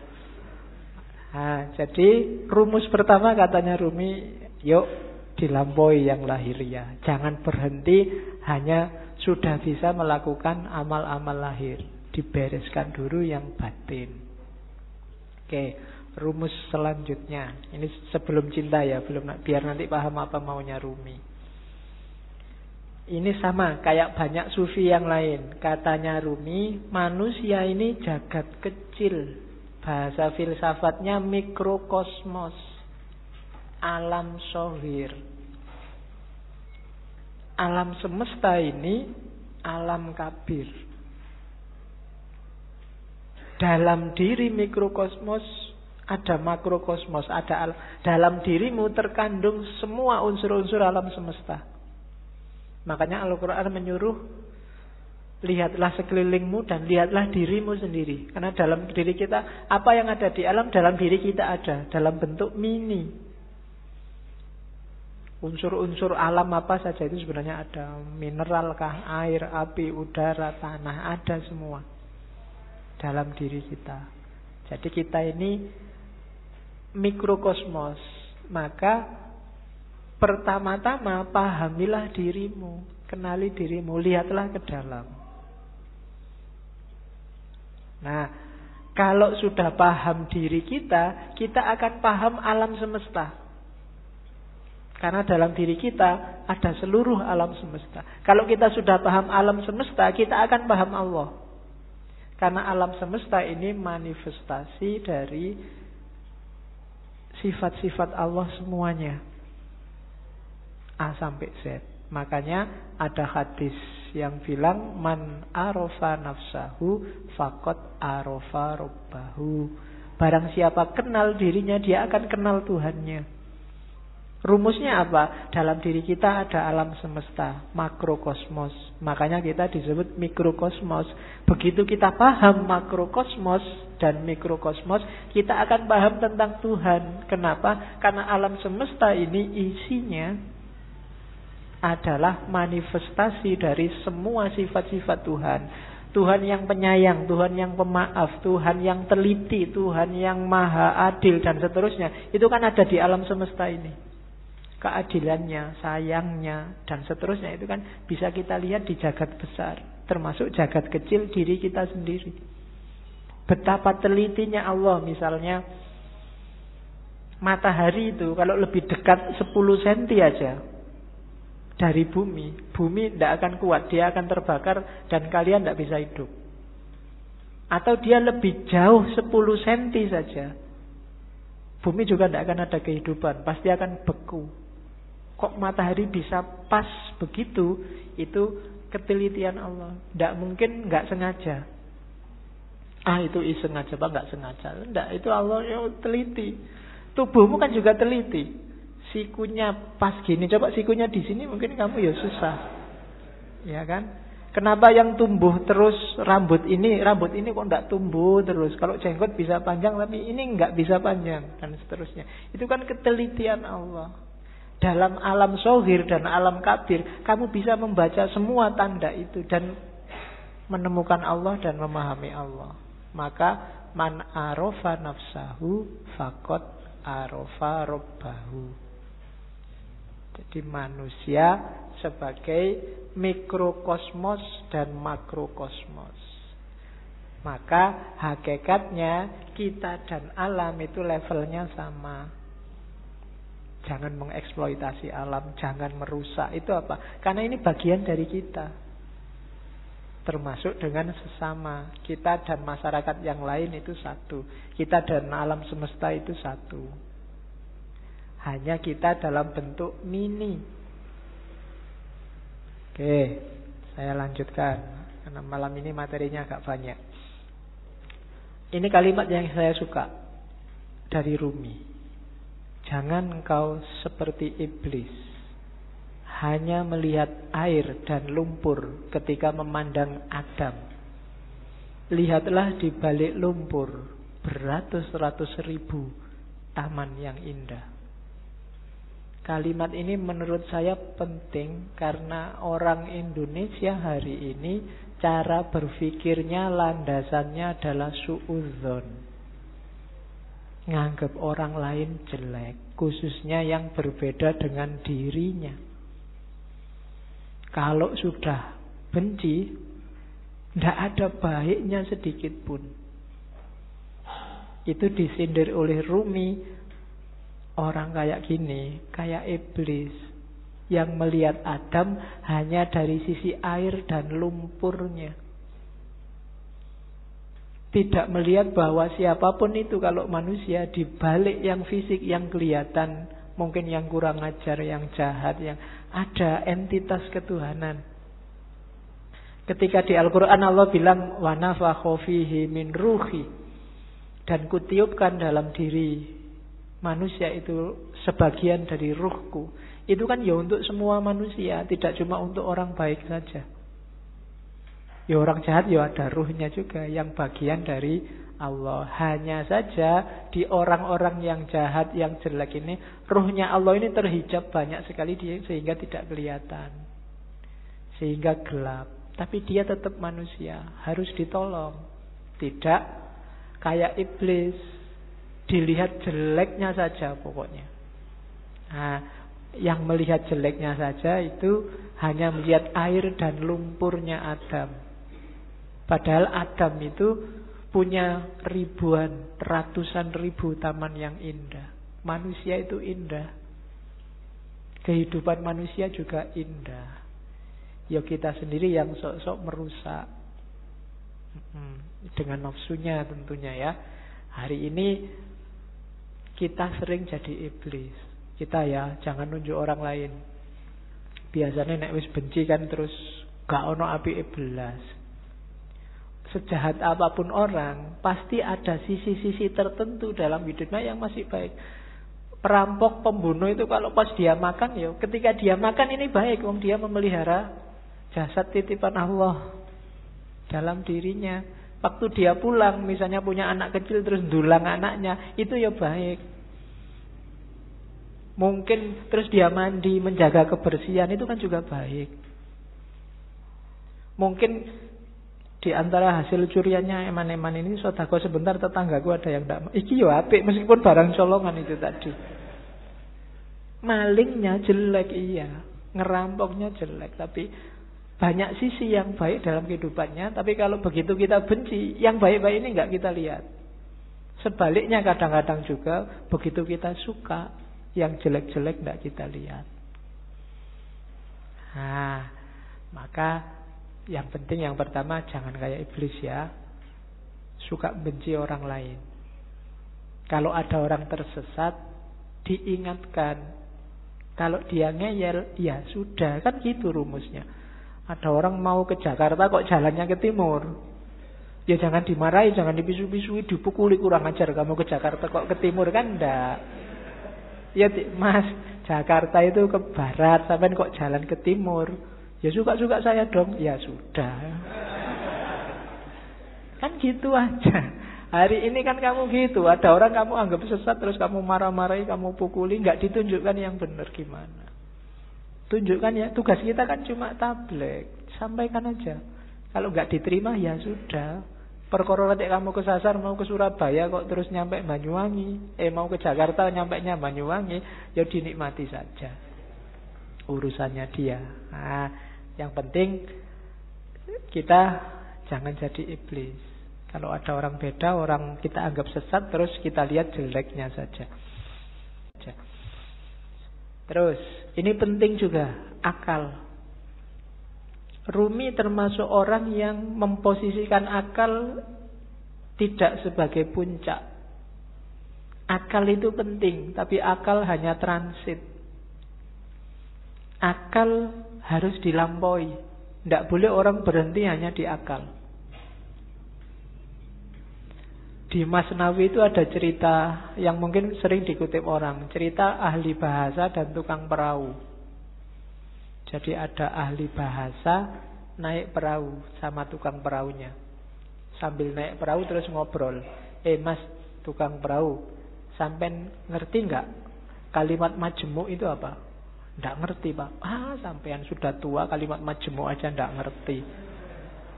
Nah, jadi rumus pertama katanya Rumi, yuk dilampaui yang lahiriah. Jangan berhenti hanya sudah bisa melakukan amal-amal lahir. Dibereskan dulu yang batin. Oke, rumus selanjutnya. Ini sebelum cinta ya, belum, biar nanti paham apa maunya Rumi. Ini sama kayak banyak sufi yang lain. Katanya Rumi, manusia ini jagat kecil. Bahasa filsafatnya mikrokosmos, alam sohir. Alam semesta ini alam kabir. Dalam diri mikrokosmos ada makrokosmos, ada dalam dirimu terkandung semua unsur-unsur alam semesta. Makanya Al-Quran menyuruh lihatlah sekelilingmu dan lihatlah dirimu sendiri. Karena dalam diri kita, apa yang ada di alam, dalam diri kita ada. Dalam bentuk mini. Unsur-unsur alam apa saja itu sebenarnya ada. Mineral kah, air, api, udara, tanah, ada semua. Dalam diri kita. Jadi kita ini mikrokosmos. Maka pertama-tama pahamilah dirimu. Kenali dirimu, lihatlah ke dalam. Nah, kalau sudah paham diri kita, kita akan paham alam semesta. Karena dalam diri kita ada seluruh alam semesta. Kalau kita sudah paham alam semesta, kita akan paham Allah. Karena alam semesta ini manifestasi dari sifat-sifat Allah semuanya. A sampai Z. Makanya ada hadis yang bilang man arofa nafsahu faqad arofa robbahu. Barang siapa kenal dirinya, dia akan kenal Tuhannya. Rumusnya apa? Dalam diri kita ada alam semesta, makrokosmos. Makanya kita disebut mikrokosmos. Begitu kita paham makrokosmos dan mikrokosmos, kita akan paham tentang Tuhan. Kenapa? Karena alam semesta ini isinya adalah manifestasi dari semua sifat-sifat Tuhan. Tuhan yang penyayang, Tuhan yang pemaaf, Tuhan yang teliti, Tuhan yang maha adil, dan seterusnya. Itu kan ada di alam semesta ini. Keadilannya, sayangnya, dan seterusnya. Itu kan bisa kita lihat di jagat besar. Termasuk jagat kecil diri kita sendiri. Betapa telitinya Allah. Misalnya matahari itu kalau lebih dekat 10 cm aja dari bumi tidak akan kuat, dia akan terbakar dan kalian tidak bisa hidup. Atau dia lebih jauh 10 cm saja, bumi juga tidak akan ada kehidupan, pasti akan beku. Kok matahari bisa pas begitu? Itu ketelitian Allah. Tidak mungkin nggak sengaja. Itu iseng aja, Pak, nggak sengaja. Tidak, itu Allah yang teliti. Tubuhmu kan juga teliti. Sikunya pas gini, coba sikunya di sini mungkin kamu ya susah. Ya kan? Kenapa yang tumbuh terus rambut ini kok enggak tumbuh terus? Kalau jenggot bisa panjang tapi ini enggak bisa panjang dan seterusnya. Itu kan ketelitian Allah. Dalam alam zohir dan alam kabir, kamu bisa membaca semua tanda itu dan menemukan Allah dan memahami Allah. Maka man arofa nafsahu faqad arofa robbahu. Jadi manusia sebagai mikrokosmos dan makrokosmos. Maka hakikatnya kita dan alam itu levelnya sama. Jangan mengeksploitasi alam, jangan merusak. Itu apa? Karena ini bagian dari kita. Termasuk dengan sesama. Kita dan masyarakat yang lain itu satu. Kita dan alam semesta itu satu. Hanya kita dalam bentuk mini. Oke, saya lanjutkan. Karena malam ini materinya agak banyak. Ini kalimat yang saya suka dari Rumi. Jangan engkau seperti iblis, hanya melihat air dan lumpur ketika memandang Adam. Lihatlah di balik lumpur beratus-ratus ribu taman yang indah. Kalimat ini menurut saya penting karena orang Indonesia hari ini cara berpikirnya landasannya adalah suudzon. Nganggap orang lain jelek, khususnya yang berbeda dengan dirinya. Kalau sudah benci, tidak ada baiknya sedikit pun. Itu disindir oleh Rumi. Orang kayak gini, kayak iblis, yang melihat Adam hanya dari sisi air dan lumpurnya. Tidak melihat bahwa siapapun itu kalau manusia di balik yang fisik yang kelihatan, mungkin yang kurang ajar, yang jahat, yang ada entitas ketuhanan. Ketika di Al-Quran Allah bilang wa nafakha fihi min ruhi, dan kutiupkan dalam diri manusia itu sebagian dari ruhku. Itu kan ya untuk semua manusia, tidak cuma untuk orang baik saja. Ya orang jahat ya ada ruhnya juga yang bagian dari Allah. Hanya saja di orang-orang yang jahat, yang jelek ini, ruhnya Allah ini terhijab banyak sekali sehingga tidak kelihatan. Sehingga gelap. Tapi dia tetap manusia, harus ditolong. Tidak kayak iblis, dilihat jeleknya saja pokoknya. Nah, yang melihat jeleknya saja itu hanya melihat air dan lumpurnya Adam. Padahal Adam itu punya ribuan, ratusan ribu taman yang indah. Manusia itu indah. Kehidupan manusia juga indah. Ya kita sendiri yang sok-sok merusak. Dengan nafsunya tentunya ya. Hari ini kita sering jadi iblis. Kita ya jangan nunjuk orang lain. Biasanya nek wis benci kan terus gak ono api belas. Sejahat apapun orang, pasti ada sisi-sisi tertentu dalam hidupnya yang masih baik. Perampok, pembunuh itu kalau pas dia makan, ya ketika dia makan ini baik, wong dia memelihara jasad titipan Allah dalam dirinya. Waktu dia pulang, misalnya punya anak kecil terus ndulang anaknya, itu ya baik. Mungkin terus dia mandi, menjaga kebersihan, itu kan juga baik. Mungkin di antara hasil curiannya eman-eman ini sedekah sebentar, tetanggaku ada yang tidak. Iki yo apik meskipun barang colongan itu tadi. Malingnya jelek iya, ngerampoknya jelek, tapi banyak sisi yang baik dalam kehidupannya. Tapi kalau begitu kita benci, yang baik-baik ini enggak kita lihat. Sebaliknya kadang-kadang juga begitu kita suka, yang jelek-jelek enggak kita lihat. Nah, maka yang penting yang pertama jangan kayak iblis ya. Suka benci orang lain. Kalau ada orang tersesat, diingatkan. Kalau dia ngeyel, ya sudah, kan gitu rumusnya. Ada orang mau ke Jakarta kok jalannya ke timur, ya jangan dimarahi, jangan dipisu-pisui, dipukuli, kurang ajar kamu ke Jakarta kok ke timur, kan enggak. Ya mas, Jakarta itu ke barat, sampai kok jalan ke timur. Ya suka-suka saya dong. Ya sudah. Kan gitu aja. Hari ini kan kamu gitu. Ada orang kamu anggap sesat, terus kamu marah-marahi, kamu pukuli, nggak ditunjukkan yang benar gimana. Tunjukkan ya. Tugas kita kan cuma tabligh. Sampaikan aja. Kalau nggak diterima ya sudah. Perkara nek kamu kesasar mau ke Surabaya kok terus nyampe Banyuwangi, mau ke Jakarta nyampainya Banyuwangi, ya dinikmati saja. Urusannya dia. Nah, yang penting kita jangan jadi iblis. Kalau ada orang beda, orang kita anggap sesat, terus kita lihat jeleknya saja. Terus, ini penting juga, akal. Rumi termasuk orang yang memposisikan akal tidak sebagai puncak. Akal itu penting, tapi akal hanya transit. Akal harus dilampaui. Tidak boleh orang berhenti hanya di akal. Di Masnawi itu ada cerita yang mungkin sering dikutip orang. Cerita ahli bahasa dan tukang perahu. Jadi ada ahli bahasa naik perahu sama tukang perahunya. Sambil naik perahu terus ngobrol. Mas, tukang perahu, sampean ngerti nggak kalimat majemuk itu apa? Nggak ngerti, Pak. Sampean sudah tua, kalimat majemuk aja nggak ngerti.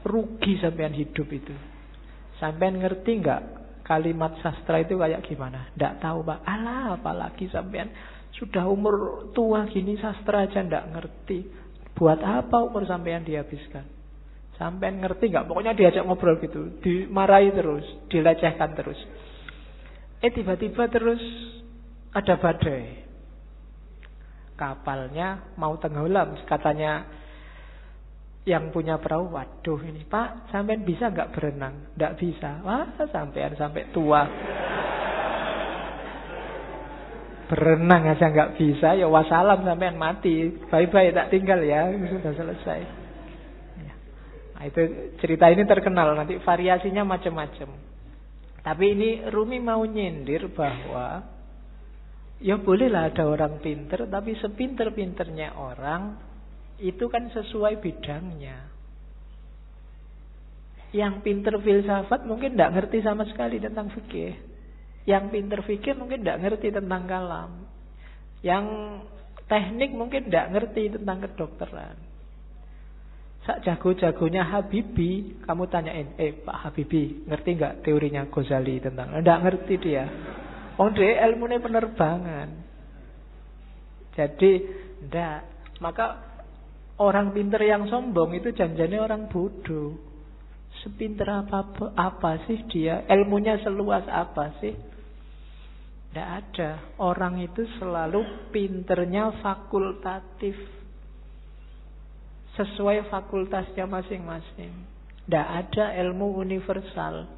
Rugi sampean hidup itu. Sampean ngerti nggak kalimat sastra itu kayak gimana? Nggak tahu, Pak. Apalagi sampean sudah umur tua gini sastra aja nggak ngerti. Buat apa umur sampean dihabiskan? Sampean ngerti nggak? Pokoknya diajak ngobrol gitu, dimarahi terus, dilecehkan terus. Tiba-tiba terus ada badai. Kapalnya mau tenggelam, katanya yang punya perahu, waduh ini Pak, sampean bisa nggak berenang? Nggak bisa. Sampean sampai tua berenang aja nggak bisa, ya wassalam, sampean mati, bye-bye, tak tinggal ya, sudah selesai. Nah, itu cerita ini terkenal, nanti variasinya macam-macam. Tapi ini Rumi mau nyindir bahwa ya bolehlah ada orang pinter, tapi sepinter-pinternya orang itu kan sesuai bidangnya. Yang pinter filsafat mungkin tidak ngerti sama sekali tentang fikih. Yang pinter fikih mungkin tidak ngerti tentang kalam. Yang teknik mungkin tidak ngerti tentang kedokteran. Sak jago-jagonya Habibie, kamu tanyain, Pak Habibie, ngerti nggak teorinya Ghazali tentang? Tidak ngerti dia. Dia ilmunya penerbangan. Jadi, tidak. Maka orang pinter yang sombong itu janjinya orang bodoh. Sepinter apa sih dia? Ilmunya seluas apa sih? Tidak ada. Orang itu selalu pinternya fakultatif. Sesuai fakultasnya masing-masing. Tidak ada ilmu universal.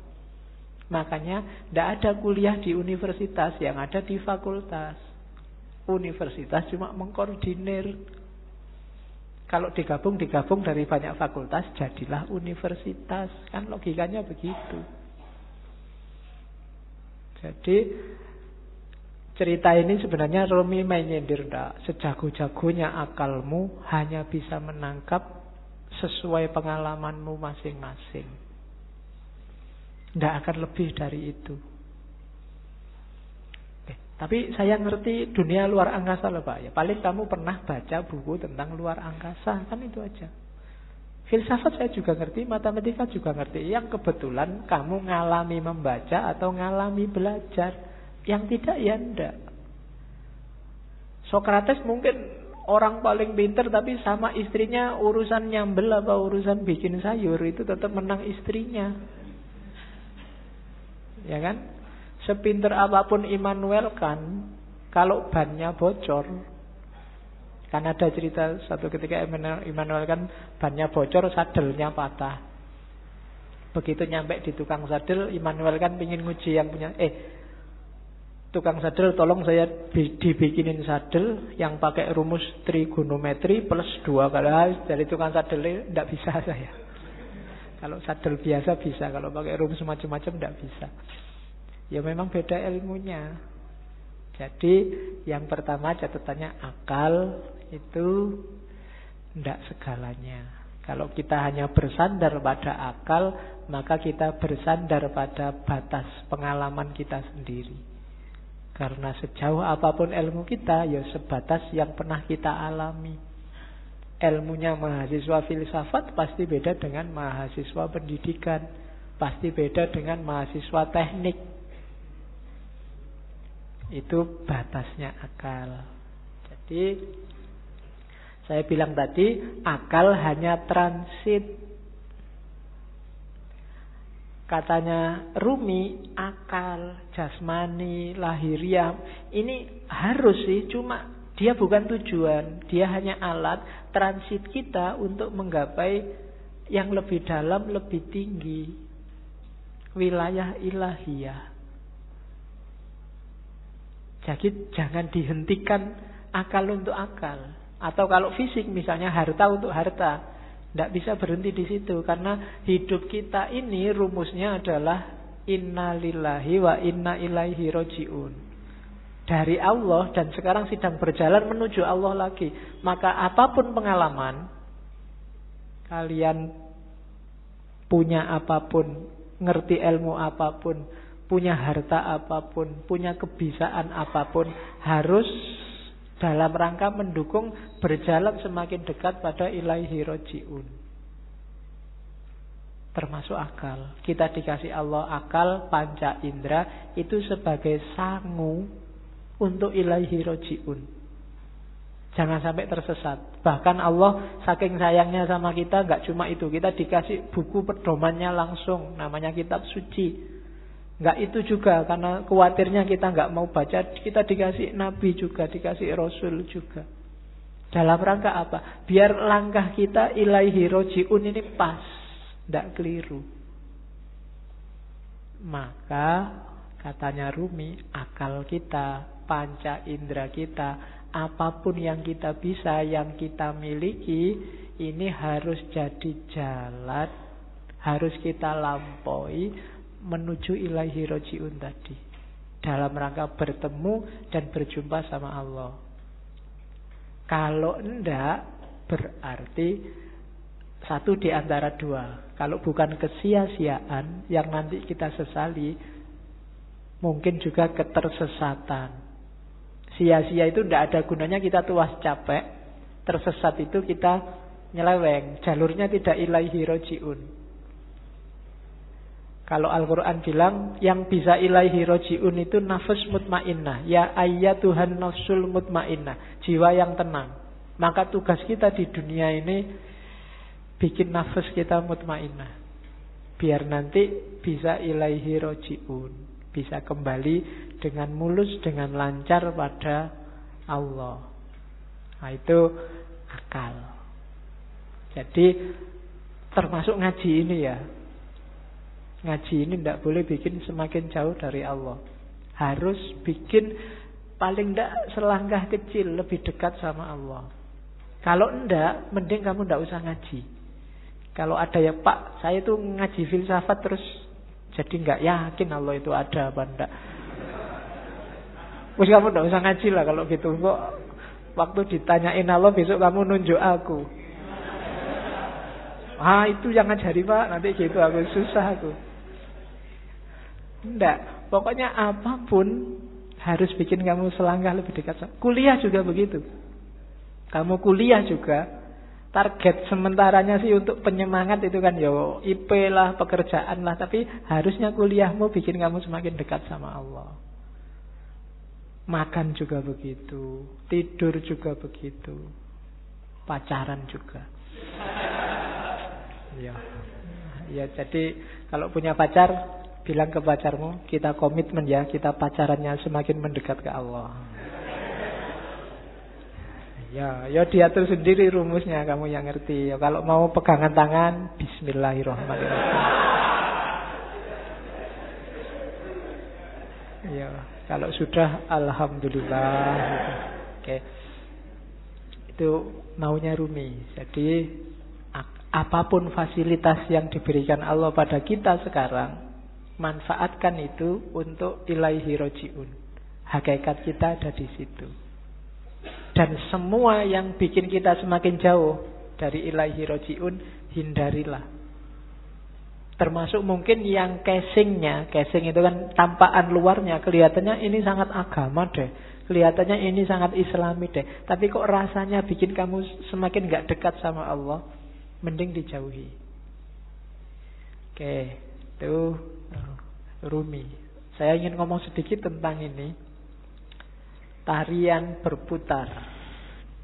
Makanya tidak ada kuliah di universitas, yang ada di fakultas. Universitas cuma mengkoordinir. Kalau digabung dari banyak fakultas, jadilah universitas. Kan logikanya begitu. Jadi cerita ini sebenarnya Rumi menyindir, sejago-jagonya akalmu hanya bisa menangkap sesuai pengalamanmu masing-masing. Tidak akan lebih dari itu. Tapi saya ngerti dunia luar angkasa loh Pak. Ya, paling kamu pernah baca buku tentang luar angkasa, kan itu aja. Filsafat saya juga ngerti, matematika juga ngerti. Yang kebetulan kamu ngalami membaca atau ngalami belajar. Yang tidak ya enggak. Sokrates mungkin orang paling pinter, tapi sama istrinya urusan nyambel apa urusan bikin sayur itu tetap menang istrinya. Ya kan? Sepinter apapun Immanuel kan, kalau bannya bocor, kan ada cerita satu ketika Immanuel kan bannya bocor, sadelnya patah. Begitu nyampe di tukang sadel, Immanuel kan pingin nguji yang punya, tukang sadel tolong saya dibikinin sadel yang pakai rumus trigonometri plus 2 kali. Dari tukang sadel tidak bisa saya. Kalau sadel biasa bisa, kalau pakai rumus macam-macam tidak bisa. Ya memang beda ilmunya. Jadi yang pertama catatannya akal itu tidak segalanya. Kalau kita hanya bersandar pada akal, maka kita bersandar pada batas pengalaman kita sendiri. Karena sejauh apapun ilmu kita, ya sebatas yang pernah kita alami. Ilmunya mahasiswa filsafat pasti beda dengan mahasiswa pendidikan, pasti beda dengan mahasiswa teknik. Itu batasnya akal. Jadi saya bilang tadi, akal hanya transit. Katanya Rumi, akal, jasmani, lahiriah ini harus sih, cuma dia bukan tujuan. Dia hanya alat transit kita untuk menggapai yang lebih dalam, lebih tinggi, wilayah ilahiyah. Jadi jangan dihentikan akal untuk akal. Atau kalau fisik misalnya harta untuk harta, tidak bisa berhenti di situ. Karena hidup kita ini rumusnya adalah inna lillahi wa inna ilaihi roji'un. Dari Allah dan sekarang sedang berjalan menuju Allah lagi. Maka apapun pengalaman, kalian punya apapun, ngerti ilmu apapun, punya harta apapun, punya kebisaan apapun, harus dalam rangka mendukung berjalan semakin dekat pada ilaihi roji'un. Termasuk akal. Kita dikasih Allah akal, panca indera, itu sebagai sangu untuk ilaihi roji'un. Jangan sampai tersesat. Bahkan Allah saking sayangnya sama kita, gak cuma itu, kita dikasih buku pedomannya langsung, namanya kitab suci. Enggak itu juga, karena khawatirnya kita enggak mau baca, kita dikasih nabi juga, dikasih rasul juga. Dalam rangka apa? Biar langkah kita ilaihi roji'un ini pas, enggak keliru. Maka katanya Rumi, akal kita, panca indera kita, apapun yang kita bisa, yang kita miliki, ini harus jadi jalan, harus kita lampaui menuju ilaihi roji'un tadi, dalam rangka bertemu dan berjumpa sama Allah. Kalau enggak, berarti satu di antara dua. Kalau bukan kesia-siaan yang nanti kita sesali, mungkin juga ketersesatan. Sia-sia itu enggak ada gunanya, kita tuas capek. Tersesat itu kita nyeleweng, jalurnya tidak ilaihi roji'un. Kalau Al-Quran bilang yang bisa ilaihi roji'un itu nafs mutmainnah. Ya ayyatuhan nafsul mutmainnah, jiwa yang tenang. Maka tugas kita di dunia ini bikin nafs kita mutmainnah, biar nanti bisa ilaihi roji'un, bisa kembali dengan mulus, dengan lancar pada Allah. Nah itu akal. Jadi termasuk ngaji ini ya. Ngaji ini tidak boleh bikin semakin jauh dari Allah. Harus bikin paling tidak selangkah kecil lebih dekat sama Allah. Kalau enggak, mending kamu tidak usah ngaji. Kalau ada ya Pak, saya itu ngaji filsafat terus jadi nggak yakin Allah itu ada apa enggak. Terus kamu tidak usah ngaji lah kalau gitu. Kok waktu ditanyain Allah besok kamu nunjuk aku. Itu yang ngajari Pak, nanti gitu aku susah aku. Enggak, pokoknya apapun harus bikin kamu selangkah lebih dekat. Kuliah juga begitu. Kamu kuliah juga, target sementaranya sih untuk penyemangat itu kan yo IP lah, pekerjaan lah, tapi harusnya kuliahmu bikin kamu semakin dekat sama Allah. Makan juga begitu, tidur juga begitu, pacaran juga. Ya, jadi kalau punya pacar, bilang ke pacarmu, kita komitmen ya, kita pacarannya semakin mendekat ke Allah. Ya diatur sendiri rumusnya, kamu yang ngerti. Ya, kalau mau pegangan tangan, bismillahirrahmanirrahim. Ya, kalau sudah, alhamdulillah. Oke. Itu maunya Rumi. Jadi apapun fasilitas yang diberikan Allah pada kita sekarang, manfaatkan itu untuk ilaihi roji'un. Hakikat kita ada di situ. Dan semua yang bikin kita semakin jauh dari ilaihi roji'un, hindarilah. Termasuk mungkin yang casing itu kan tampakan luarnya, kelihatannya ini sangat agama deh, kelihatannya ini sangat islami deh, tapi kok rasanya bikin kamu semakin gak dekat sama Allah, mending dijauhi. Oke, itu Rumi. Saya ingin ngomong sedikit tentang ini. Tarian berputar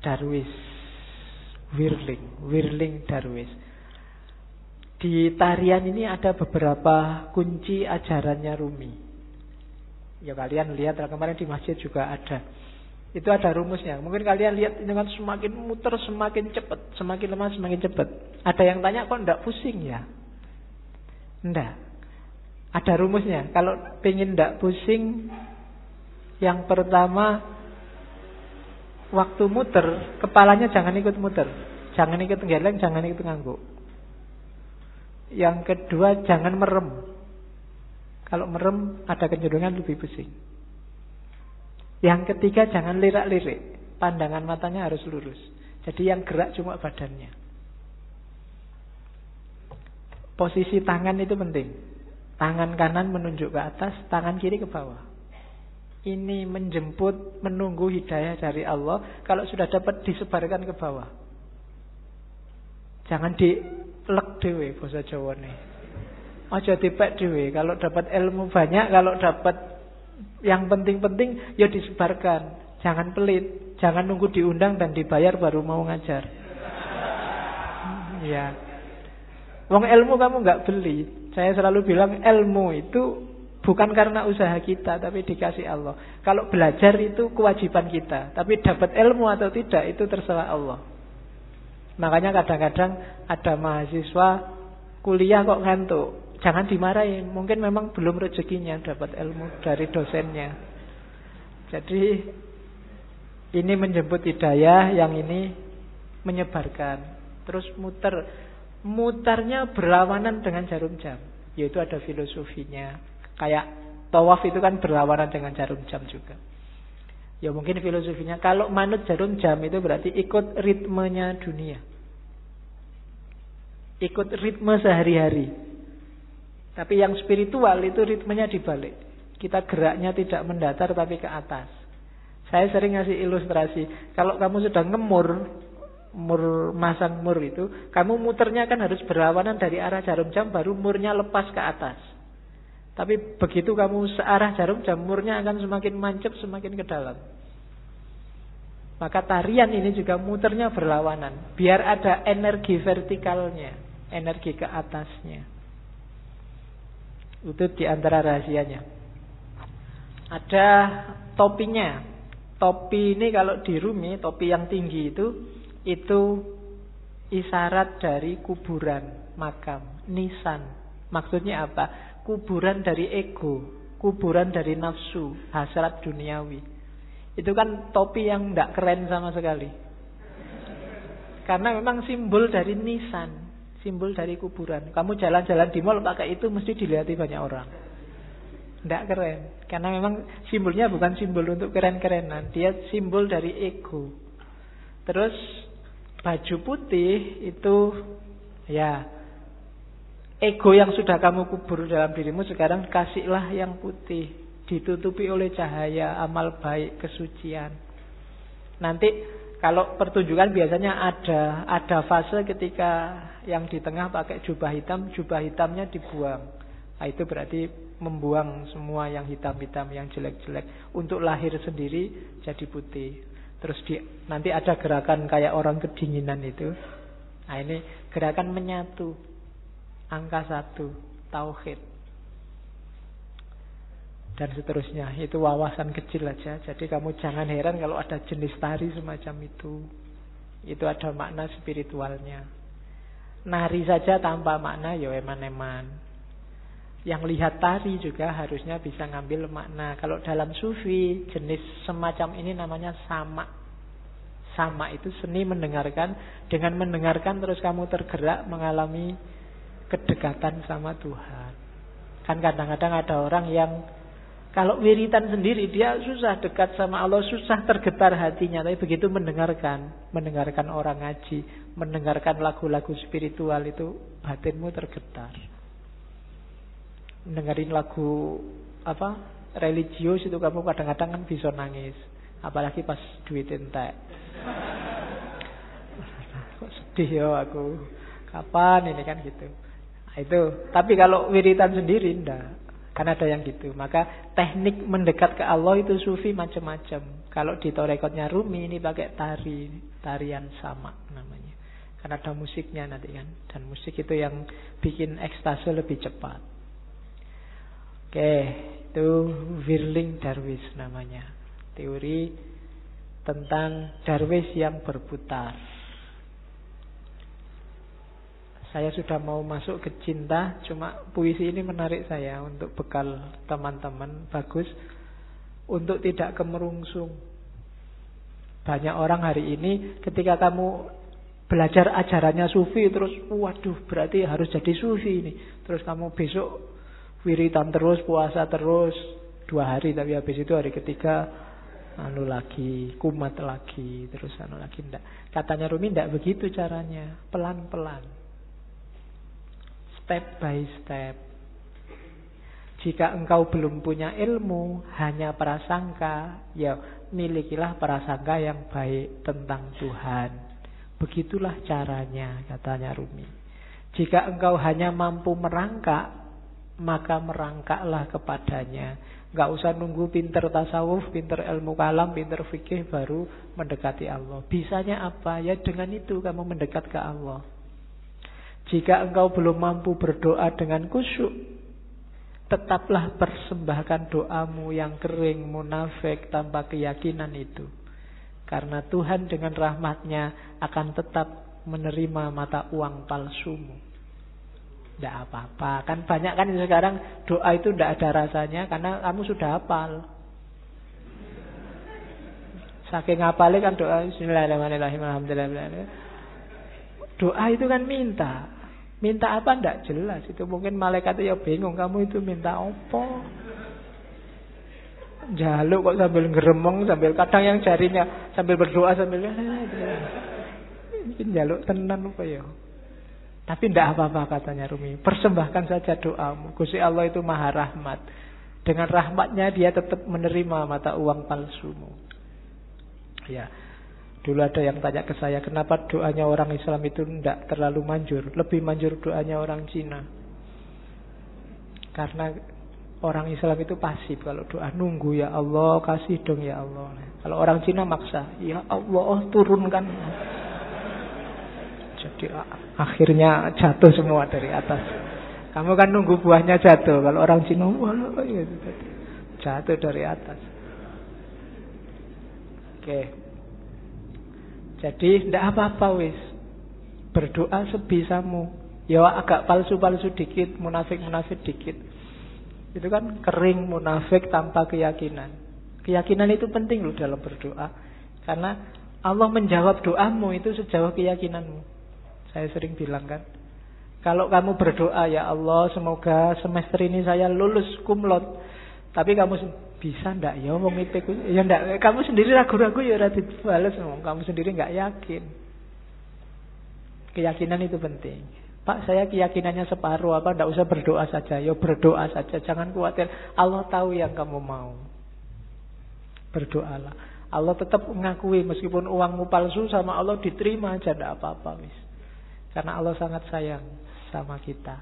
Darwis, Whirling Darwis. Di tarian ini ada beberapa kunci ajarannya Rumi. Ya kalian lihat kemarin di masjid juga ada. Itu ada rumusnya. Mungkin kalian lihat ini kan semakin muter semakin cepat, semakin lemah semakin cepat. Ada yang tanya kok enggak pusing ya? Enggak. Ada rumusnya. Kalau pengen enggak pusing, yang pertama waktu muter kepalanya jangan ikut muter, jangan ikut geleng, jangan ikut ngangguk. Yang kedua jangan merem. Kalau merem ada kecenderungan lebih pusing. Yang ketiga jangan lirak-lirik. Pandangan matanya harus lurus. Jadi yang gerak cuma badannya. Posisi tangan itu penting. Tangan kanan menunjuk ke atas, tangan kiri ke bawah. Ini menjemput, menunggu hidayah dari Allah. Kalau sudah dapat disebarkan ke bawah. Jangan dilek dhewe basa Jawane. Aja dipek dhewe. Kalau dapat ilmu banyak, kalau dapat yang penting-penting ya disebarkan. Jangan pelit, jangan nunggu diundang dan dibayar baru mau ngajar. Ya. Wong ilmu kamu enggak beli. Saya selalu bilang ilmu itu bukan karena usaha kita, tapi dikasih Allah. Kalau belajar itu kewajiban kita, tapi dapat ilmu atau tidak itu terserah Allah. Makanya kadang-kadang ada mahasiswa kuliah kok ngantuk. Jangan dimarahin, mungkin memang belum rezekinya dapat ilmu dari dosennya. Jadi ini menjemput hidayah, yang ini menyebarkan. Terus mutarnya berlawanan dengan jarum jam. Yaitu ada filosofinya. Kayak tawaf itu kan berlawanan dengan jarum jam juga. Ya mungkin filosofinya kalau manut jarum jam itu berarti ikut ritmenya dunia. Ikut ritme sehari-hari. Tapi yang spiritual itu ritmenya dibalik. Kita geraknya tidak mendatar tapi ke atas. Saya sering ngasih ilustrasi. Kalau kamu sudah masang mur itu, kamu muternya kan harus berlawanan dari arah jarum jam, baru murnya lepas ke atas. Tapi begitu kamu searah jarum jam, murnya akan semakin mancep, semakin ke dalam. Maka tarian ini juga muternya berlawanan. Biar ada energi vertikalnya, energi ke atasnya. Itu diantara rahasianya. Ada topinya. Topi ini kalau di Rumi, topi yang tinggi itu isyarat dari kuburan, makam, nisan. Maksudnya apa? Kuburan dari ego, kuburan dari nafsu, hasrat duniawi. Itu kan topi yang tidak keren sama sekali. Karena memang simbol dari nisan, simbol dari kuburan. Kamu jalan-jalan di mall pakai itu mesti dilihat banyak orang. Tidak keren. Karena memang simbolnya bukan simbol untuk keren-kerenan. Dia simbol dari ego. Terus baju putih itu ya ego yang sudah kamu kubur dalam dirimu, sekarang kasihlah yang putih, ditutupi oleh cahaya amal baik, kesucian. Nanti kalau pertunjukan biasanya ada fase ketika yang di tengah pakai jubah hitam, jubah hitamnya dibuang. Nah, itu berarti membuang semua yang hitam-hitam, yang jelek-jelek, untuk lahir sendiri jadi putih. Terus nanti ada gerakan kayak orang kedinginan itu. Nah, ini gerakan menyatu. Angka 1, tauhid. Dan seterusnya. Itu wawasan kecil aja. Jadi kamu jangan heran kalau ada jenis tari semacam itu. Itu ada makna spiritualnya. Nari saja tanpa makna ya eman-eman. Yang lihat tari juga harusnya bisa ngambil makna. Kalau dalam sufi, jenis semacam ini namanya sama. Sama itu seni mendengarkan. Dengan mendengarkan terus kamu tergerak mengalami kedekatan sama Tuhan. Kan kadang-kadang ada orang yang kalau wiritan sendiri dia susah dekat sama Allah, susah tergetar hatinya. Tapi begitu mendengarkan orang ngaji, mendengarkan lagu-lagu spiritual itu batinmu tergetar. Mendengarin lagu religius itu kamu kadang-kadang kan bisa nangis. Apalagi pas duit entek. Kok sedih ya aku. Kapan ini kan gitu. Itu. Tapi kalau wiritan sendiri enggak. Kan ada yang gitu. Maka teknik mendekat ke Allah itu sufi macam-macam. Kalau di torekotnya Rumi ini pakai tarian sama namanya. Kan ada musiknya nanti kan. Dan musik itu yang bikin ekstase lebih cepat. Oke, itu Whirling Dervish namanya. Teori tentang dervish yang berputar. Saya sudah mau masuk ke cinta, cuma puisi ini menarik saya untuk bekal teman-teman. Bagus untuk tidak kemerungsung. Banyak orang hari ini ketika kamu belajar ajarannya sufi terus, waduh berarti harus jadi sufi ini. Terus kamu besok wiritan terus, puasa terus 2 hari, tapi habis itu hari ketiga lagi, kumat lagi, terus lagi. Enggak. Katanya Rumi enggak begitu caranya, pelan-pelan. Step by step. Jika engkau belum punya ilmu, hanya prasangka, ya milikilah prasangka yang baik tentang Tuhan. Begitulah caranya, katanya Rumi. Jika engkau hanya mampu merangkak, maka merangkaklah kepadanya. Enggak usah nunggu pinter tasawuf, pinter ilmu kalam, pinter fikih baru mendekati Allah. Bisanya apa? Ya dengan itu kamu mendekat ke Allah. Jika engkau belum mampu berdoa dengan khusyuk, tetaplah persembahkan doamu yang kering, munafik, tanpa keyakinan itu. Karena Tuhan dengan rahmatnya akan tetap menerima mata uang palsumu. Tidak apa-apa. Kan banyak kan sekarang doa itu tidak ada rasanya karena kamu sudah hafal. Saking hafalnya kan doa Bismillahirrahmanirrahim, alhamdulillah. Doa itu kan minta. Minta apa tidak jelas. Itu mungkin malaikat ya bingung, kamu itu minta apa? Jaluk kok sambil ngeremong, sambil kadang yang jarinya sambil berdoa sambil mungkin jaluk tenan apa ya. Tapi tidak apa-apa katanya Rumi. Persembahkan saja doamu. Gusti Allah itu maha rahmat. Dengan rahmatnya dia tetap menerima mata uang palsumu. Ya. Dulu ada yang tanya ke saya, kenapa doanya orang Islam itu tidak terlalu manjur, lebih manjur doanya orang Cina. Karena orang Islam itu pasif, kalau doa nunggu, ya Allah kasih dong ya Allah. Kalau orang Cina maksa, ya Allah turunkan. Jadi akhirnya jatuh semua dari atas. Kamu kan nunggu buahnya jatuh. Kalau orang Cina jatuh dari atas. Oke. Jadi tidak apa-apa wis. Berdoa sebisamu. Ya agak palsu-palsu dikit, munafik-munafik dikit. Itu kan kering, munafik tanpa keyakinan. Keyakinan itu penting loh dalam berdoa. Karena Allah menjawab doamu itu sejauh keyakinanmu. Saya sering bilang kan, kalau kamu berdoa, ya Allah semoga semester ini saya lulus kumlot, tapi kamu bisa ndak ya wong IP ya ndak, kamu sendiri ragu-ragu ya ora dibales, kamu sendiri nggak yakin. Keyakinan itu penting. Pak, saya keyakinannya separuh, apa ndak usah berdoa saja? Ya berdoa saja, jangan khawatir. Allah tahu yang kamu mau. Berdoalah. Allah tetap mengakui meskipun uangmu palsu, sama Allah diterima aja, ndak apa-apa wis. Karena Allah sangat sayang sama kita.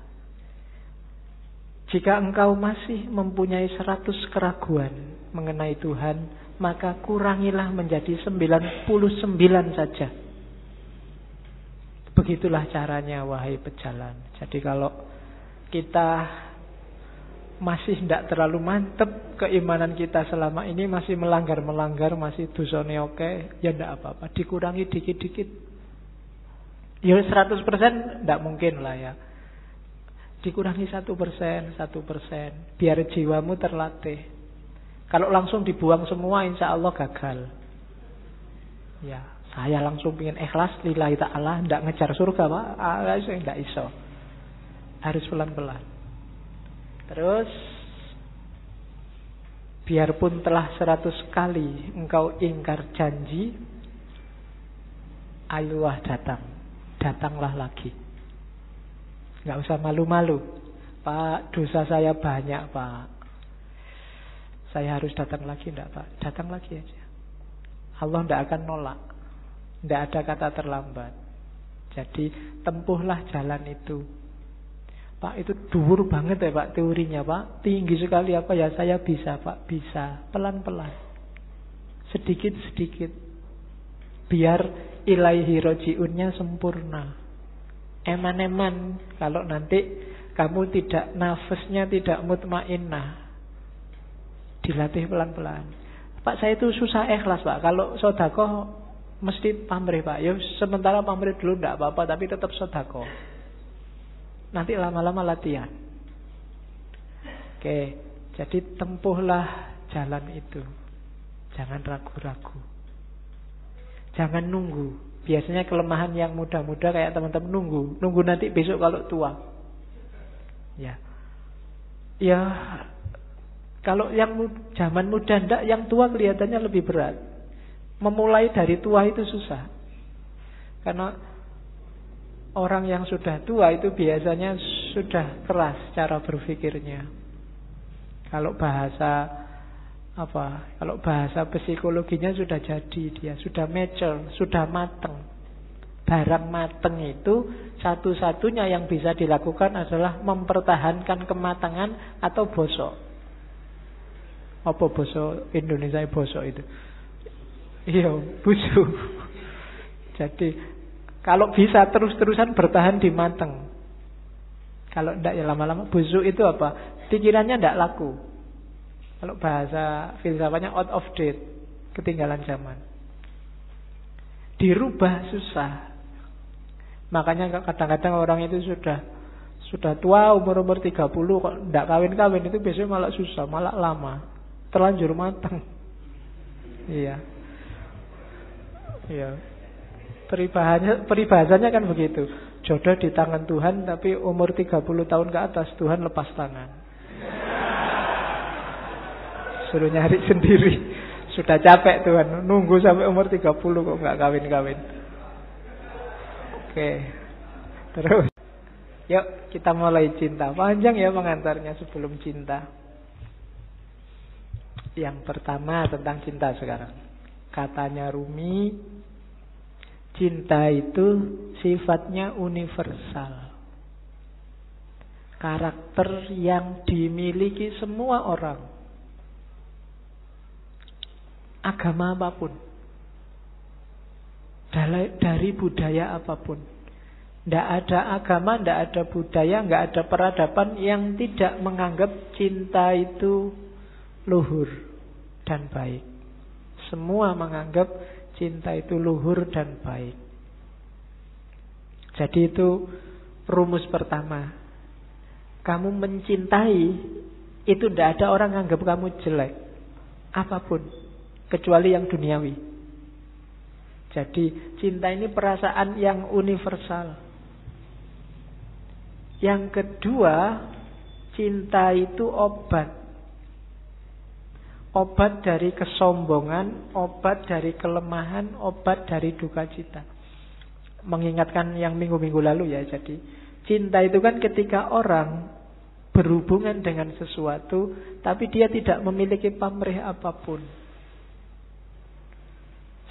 Jika engkau masih mempunyai 100 keraguan mengenai Tuhan, maka kurangilah menjadi 99 saja. Begitulah caranya, wahai pejalan. Jadi kalau kita masih tidak terlalu mantep keimanan kita selama ini, masih melanggar-melanggar, masih dosane oke, ya tidak apa-apa, dikurangi dikit-dikit. Ya 100% tidak mungkin lah ya. Dikurangi 1%, biar jiwamu terlatih. Kalau langsung dibuang semua, insya Allah gagal. Ya, saya langsung ingin ikhlas lillahi ta'ala, tidak ngejar surga Pak, tidak iso. Harus pelan-pelan. Terus, biarpun telah 100 kali engkau ingkar janji, ayolah datanglah lagi. Nggak usah malu-malu. Pak, dosa saya banyak Pak, saya harus datang lagi. Enggak Pak, datang lagi aja. Allah tidak akan nolak. Tidak ada kata terlambat. Jadi tempuhlah jalan itu. Pak, itu dhuwur banget ya Pak teorinya Pak, tinggi sekali apa ya? Saya bisa Pak, bisa. Pelan-pelan, sedikit-sedikit. Biar ilaihi roji'unnya sempurna. Eman-eman kalau nanti kamu tidak, nafasnya tidak mutmainnah, dilatih pelan-pelan. Pak, saya itu susah ikhlas, Pak. Kalau sedekah mesti pamrih, Pak. Ya sementara pamrih dulu tidak apa-apa, tapi tetap sedekah. Nanti lama-lama latihan. Oke, jadi tempuhlah jalan itu. Jangan ragu-ragu. Jangan nunggu. Biasanya kelemahan yang muda-muda kayak teman-teman nunggu nanti besok kalau tua. Ya, kalau yang zaman muda ndak, yang tua kelihatannya lebih berat. Memulai dari tua itu susah. Karena orang yang sudah tua itu biasanya sudah keras cara berpikirnya. Kalau bahasa psikologinya sudah jadi, dia sudah mature, sudah mateng. Barang mateng itu satu-satunya yang bisa dilakukan adalah mempertahankan kematangan atau bosok. Apa bosok Indonesia bosok itu? Iya, busuk. Jadi kalau bisa terus-terusan bertahan di mateng. Kalau tidak ya lama-lama busuk itu apa? Pikirannya tidak laku. Kalau bahasa filsafatnya out of date, ketinggalan zaman. Dirubah susah. Makanya kadang-kadang orang itu sudah tua, umur 30 kok tidak kawin-kawin, itu biasanya malah susah, malah lama, terlanjur matang. Iya. Iya. Peribahasanya kan begitu. Jodoh di tangan Tuhan, tapi umur 30 tahun ke atas Tuhan lepas tangan. Suruh nyari sendiri. Sudah capek Tuhan, nunggu sampai umur 30 kok nggak kawin-kawin. Oke. Terus yuk kita mulai cinta. Panjang ya pengantarnya sebelum cinta. Yang pertama tentang cinta sekarang. Katanya Rumi, cinta itu sifatnya universal. Karakter yang dimiliki semua orang. Agama apapun. Dari budaya apapun. Tidak ada agama, tidak ada budaya, tidak ada peradaban yang tidak menganggap cinta itu luhur dan baik. Semua menganggap cinta itu luhur dan baik. Jadi itu rumus pertama. Kamu mencintai, itu tidak ada orang menganggap kamu jelek. Apapun, kecuali yang duniawi. Jadi cinta ini perasaan yang universal. Yang kedua, cinta itu obat. Obat dari kesombongan, obat dari kelemahan, obat dari duka cita. Mengingatkan yang minggu-minggu lalu ya. Jadi cinta itu kan ketika orang berhubungan dengan sesuatu, tapi dia tidak memiliki pamrih apapun.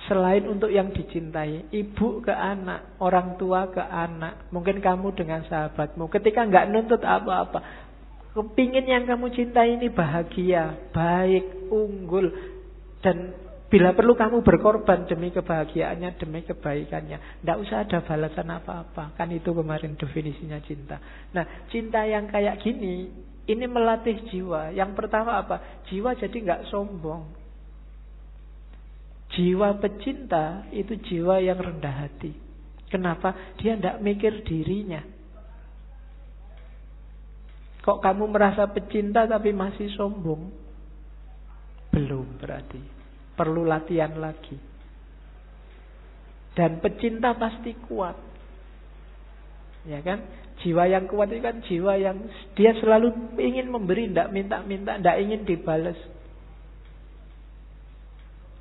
Selain untuk yang dicintai, ibu ke anak, orang tua ke anak, mungkin kamu dengan sahabatmu, ketika nggak nuntut apa-apa, kepingin yang kamu cintai ini bahagia, baik, unggul, dan bila perlu kamu berkorban demi kebahagiaannya, demi kebaikannya. Nggak usah ada balasan apa-apa. Kan itu kemarin definisinya cinta. Nah, cinta yang kayak gini, ini melatih jiwa. Yang pertama apa? Jiwa jadi nggak sombong. Jiwa pecinta itu jiwa yang rendah hati. Kenapa? Dia tidak mikir dirinya. Kok kamu merasa pecinta tapi masih sombong? Belum berarti. Perlu latihan lagi. Dan pecinta pasti kuat. Ya kan? Jiwa yang kuat itu kan jiwa yang dia selalu ingin memberi, tidak minta-minta, tidak ingin dibalas.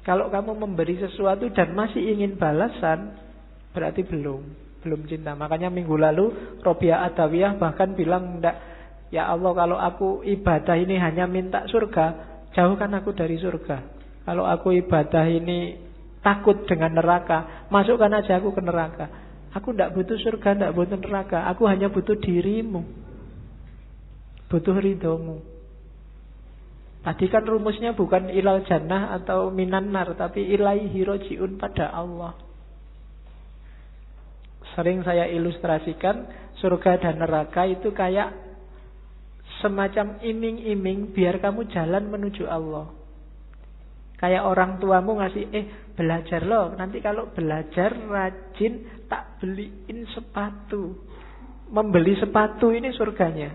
Kalau kamu memberi sesuatu dan masih ingin balasan, berarti belum cinta. Makanya minggu lalu Robiah Adawiyah bahkan bilang, enggak, ya Allah, kalau aku ibadah ini hanya minta surga, jauhkan aku dari surga. Kalau aku ibadah ini takut dengan neraka, masukkan aja aku ke neraka. Aku tidak butuh surga, tidak butuh neraka. Aku hanya butuh dirimu, butuh ridhomu. Tadi kan rumusnya bukan ilal jannah atau minan nar, tapi ilaihi rojiun, pada Allah. Sering saya ilustrasikan surga dan neraka itu kayak semacam iming-iming biar kamu jalan menuju Allah. Kayak orang tuamu ngasih, belajar loh, nanti kalau belajar rajin tak beliin sepatu. Membeli sepatu ini surganya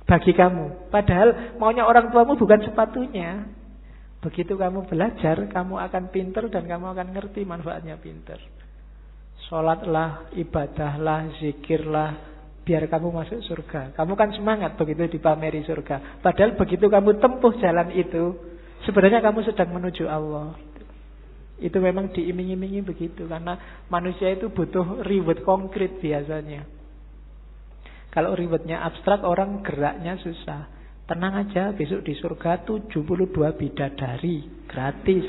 bagi kamu. Padahal maunya orang tuamu bukan sepatunya. Begitu kamu belajar, kamu akan pinter dan kamu akan ngerti manfaatnya pinter. Sholatlah, ibadahlah, zikirlah, biar kamu masuk surga. Kamu kan semangat begitu dipameri surga. Padahal begitu kamu tempuh jalan itu, sebenarnya kamu sedang menuju Allah. Itu memang diiming-imingi begitu. Karena manusia itu butuh reward konkret biasanya. Kalau rewardnya abstrak, orang geraknya susah. Tenang aja, besok di surga 72 bidadari gratis.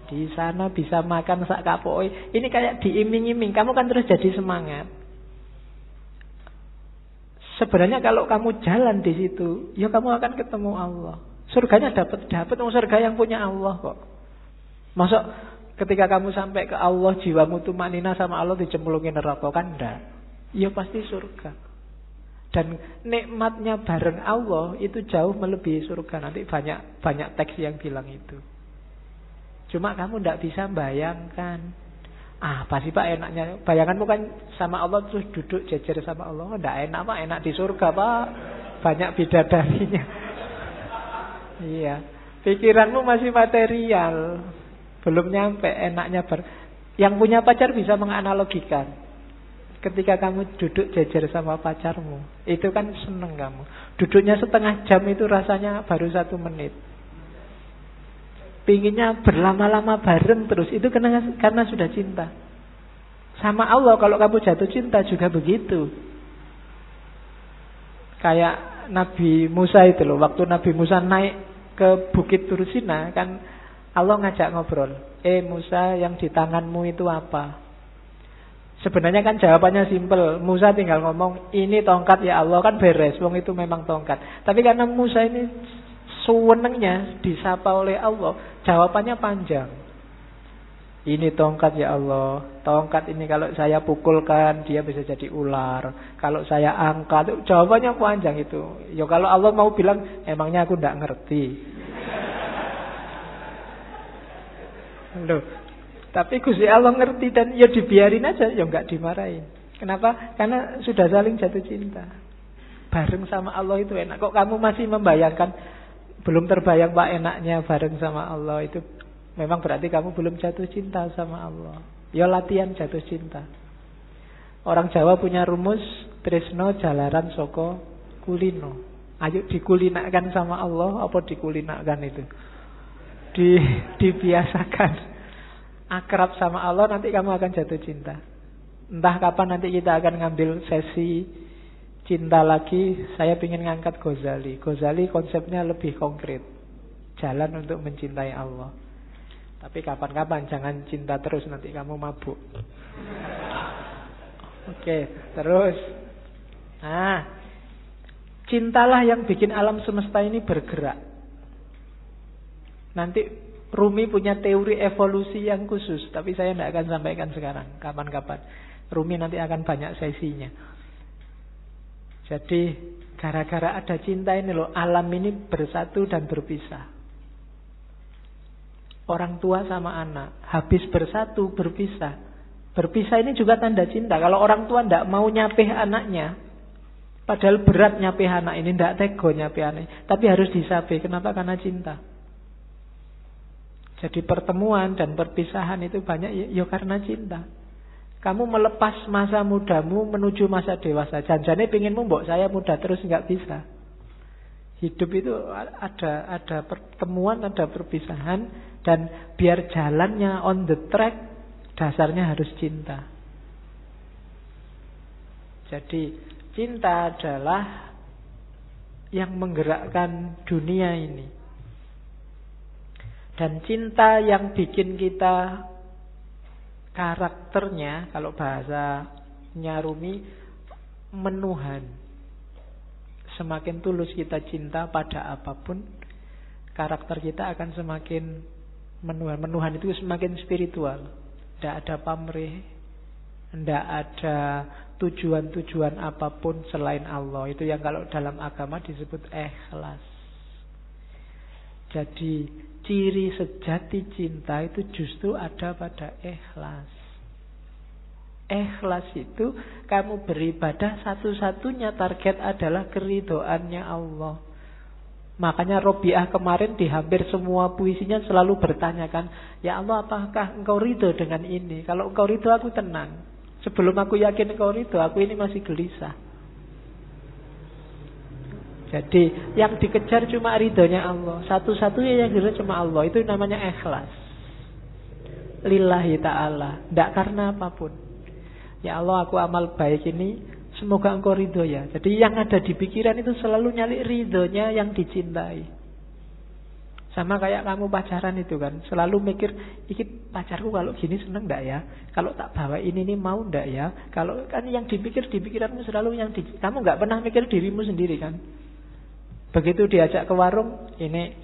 Di sana bisa makan sak kapoe. Ini kayak diiming-iming. Kamu kan terus jadi semangat. Sebenarnya kalau kamu jalan di situ, ya kamu akan ketemu Allah. Surganya dapat surga yang punya Allah kok. Masuk ketika kamu sampai ke Allah, jiwamu tumanina sama Allah dicemplungin neraka, kan enggak? Ya pasti surga. Dan nikmatnya bareng Allah itu jauh melebihi surga. Nanti banyak teks yang bilang itu. Cuma kamu tidak bisa bayangkan. Apa sih Pak enaknya? Bayanganmu kan sama Allah terus duduk jejer sama Allah. Tidak enak Pak, enak di surga Pak. Banyak bidadarinya. Iya. Pikiranmu masih material. Belum nyampe enaknya Yang punya pacar bisa menganalogikan. Ketika kamu duduk jejer sama pacarmu, itu kan seneng kamu. Duduknya setengah jam itu rasanya baru 1 menit. Pinginnya berlama-lama bareng terus. Itu karena sudah cinta. Sama Allah kalau kamu jatuh cinta juga begitu. Kayak Nabi Musa itu loh. Waktu Nabi Musa naik ke Bukit Tursina, kan Allah ngajak ngobrol. Musa, yang di tanganmu itu apa? Sebenarnya kan jawabannya simpel. Musa tinggal ngomong, ini tongkat ya Allah, kan beres. Wong itu memang tongkat. Tapi karena Musa ini sewenengnya disapa oleh Allah, jawabannya panjang. Ini tongkat ya Allah. Tongkat ini kalau saya pukulkan, dia bisa jadi ular. Kalau saya angkat, jawabannya panjang itu. Ya kalau Allah mau bilang, emangnya aku tidak ngerti. Loh, tapi Gusti Allah ngerti dan ya dibiarin aja, ya enggak dimarahin. Kenapa? Karena sudah saling jatuh cinta. Bareng sama Allah itu enak. Kok kamu masih membayangkan, belum terbayang Pak enaknya bareng sama Allah itu, memang berarti kamu belum jatuh cinta sama Allah. Ya latihan jatuh cinta. Orang Jawa punya rumus, tresno jalaran soko kulino. Ayo dikulinakan sama Allah, apa dikulinakan itu? Dibiasakan. Akrab sama Allah, nanti kamu akan jatuh cinta. Entah kapan nanti kita akan ngambil sesi cinta lagi. Saya ingin ngangkat Ghazali. Ghazali konsepnya lebih konkret. Jalan untuk mencintai Allah. Tapi kapan-kapan, jangan cinta terus, nanti kamu mabuk. Oke, terus. Cintalah yang bikin alam semesta ini bergerak. Nanti Rumi punya teori evolusi yang khusus, tapi saya tidak akan sampaikan sekarang. Kapan-kapan Rumi nanti akan banyak sesinya. Jadi gara-gara ada cinta ini loh, alam ini bersatu dan berpisah. Orang tua sama anak habis bersatu berpisah. Berpisah ini juga tanda cinta. Kalau orang tua tidak mau nyapih anaknya, padahal berat nyapih anak ini, tidak tego nyapih anak, tapi harus disapih. Kenapa? Karena cinta. Jadi pertemuan dan perpisahan itu banyak ya karena cinta. Kamu melepas masa mudamu menuju masa dewasa. Janjane pengenmu mbok saya muda terus, nggak bisa. Hidup itu ada pertemuan, ada perpisahan, dan biar jalannya on the track, dasarnya harus cinta. Jadi cinta adalah yang menggerakkan dunia ini. Dan cinta yang bikin kita karakternya, kalau bahasanya Rumi, menuhan. Semakin tulus kita cinta pada apapun, karakter kita akan semakin menuhan. Menuhan itu semakin spiritual. Tidak ada pamrih, tidak ada tujuan-tujuan apapun selain Allah. Itu yang kalau dalam agama disebut ikhlas. Jadi ciri sejati cinta itu justru ada pada ikhlas. Ikhlas itu kamu beribadah satu-satunya target adalah keridhoannya Allah. Makanya Robiah kemarin di hampir semua puisinya selalu bertanyakan, ya Allah, apakah engkau ridho dengan ini? Kalau engkau ridho aku tenang. Sebelum aku yakin engkau ridho, aku ini masih gelisah. Jadi yang dikejar cuma ridhonya Allah. Satu-satunya yang dikejar cuma Allah. Itu namanya ikhlas. Lillahi ta'ala. Tidak karena apapun. Ya Allah, aku amal baik ini, semoga engkau ridho ya. Jadi yang ada di pikiran itu selalu nyali ridhonya yang dicintai. Sama kayak kamu pacaran itu kan, selalu mikir, iki pacarku kalau gini seneng enggak ya? Kalau tak bawa ini mau enggak ya? Kalau kan yang dipikir di pikiranmu selalu kamu enggak pernah mikir dirimu sendiri kan? Begitu diajak ke warung, ini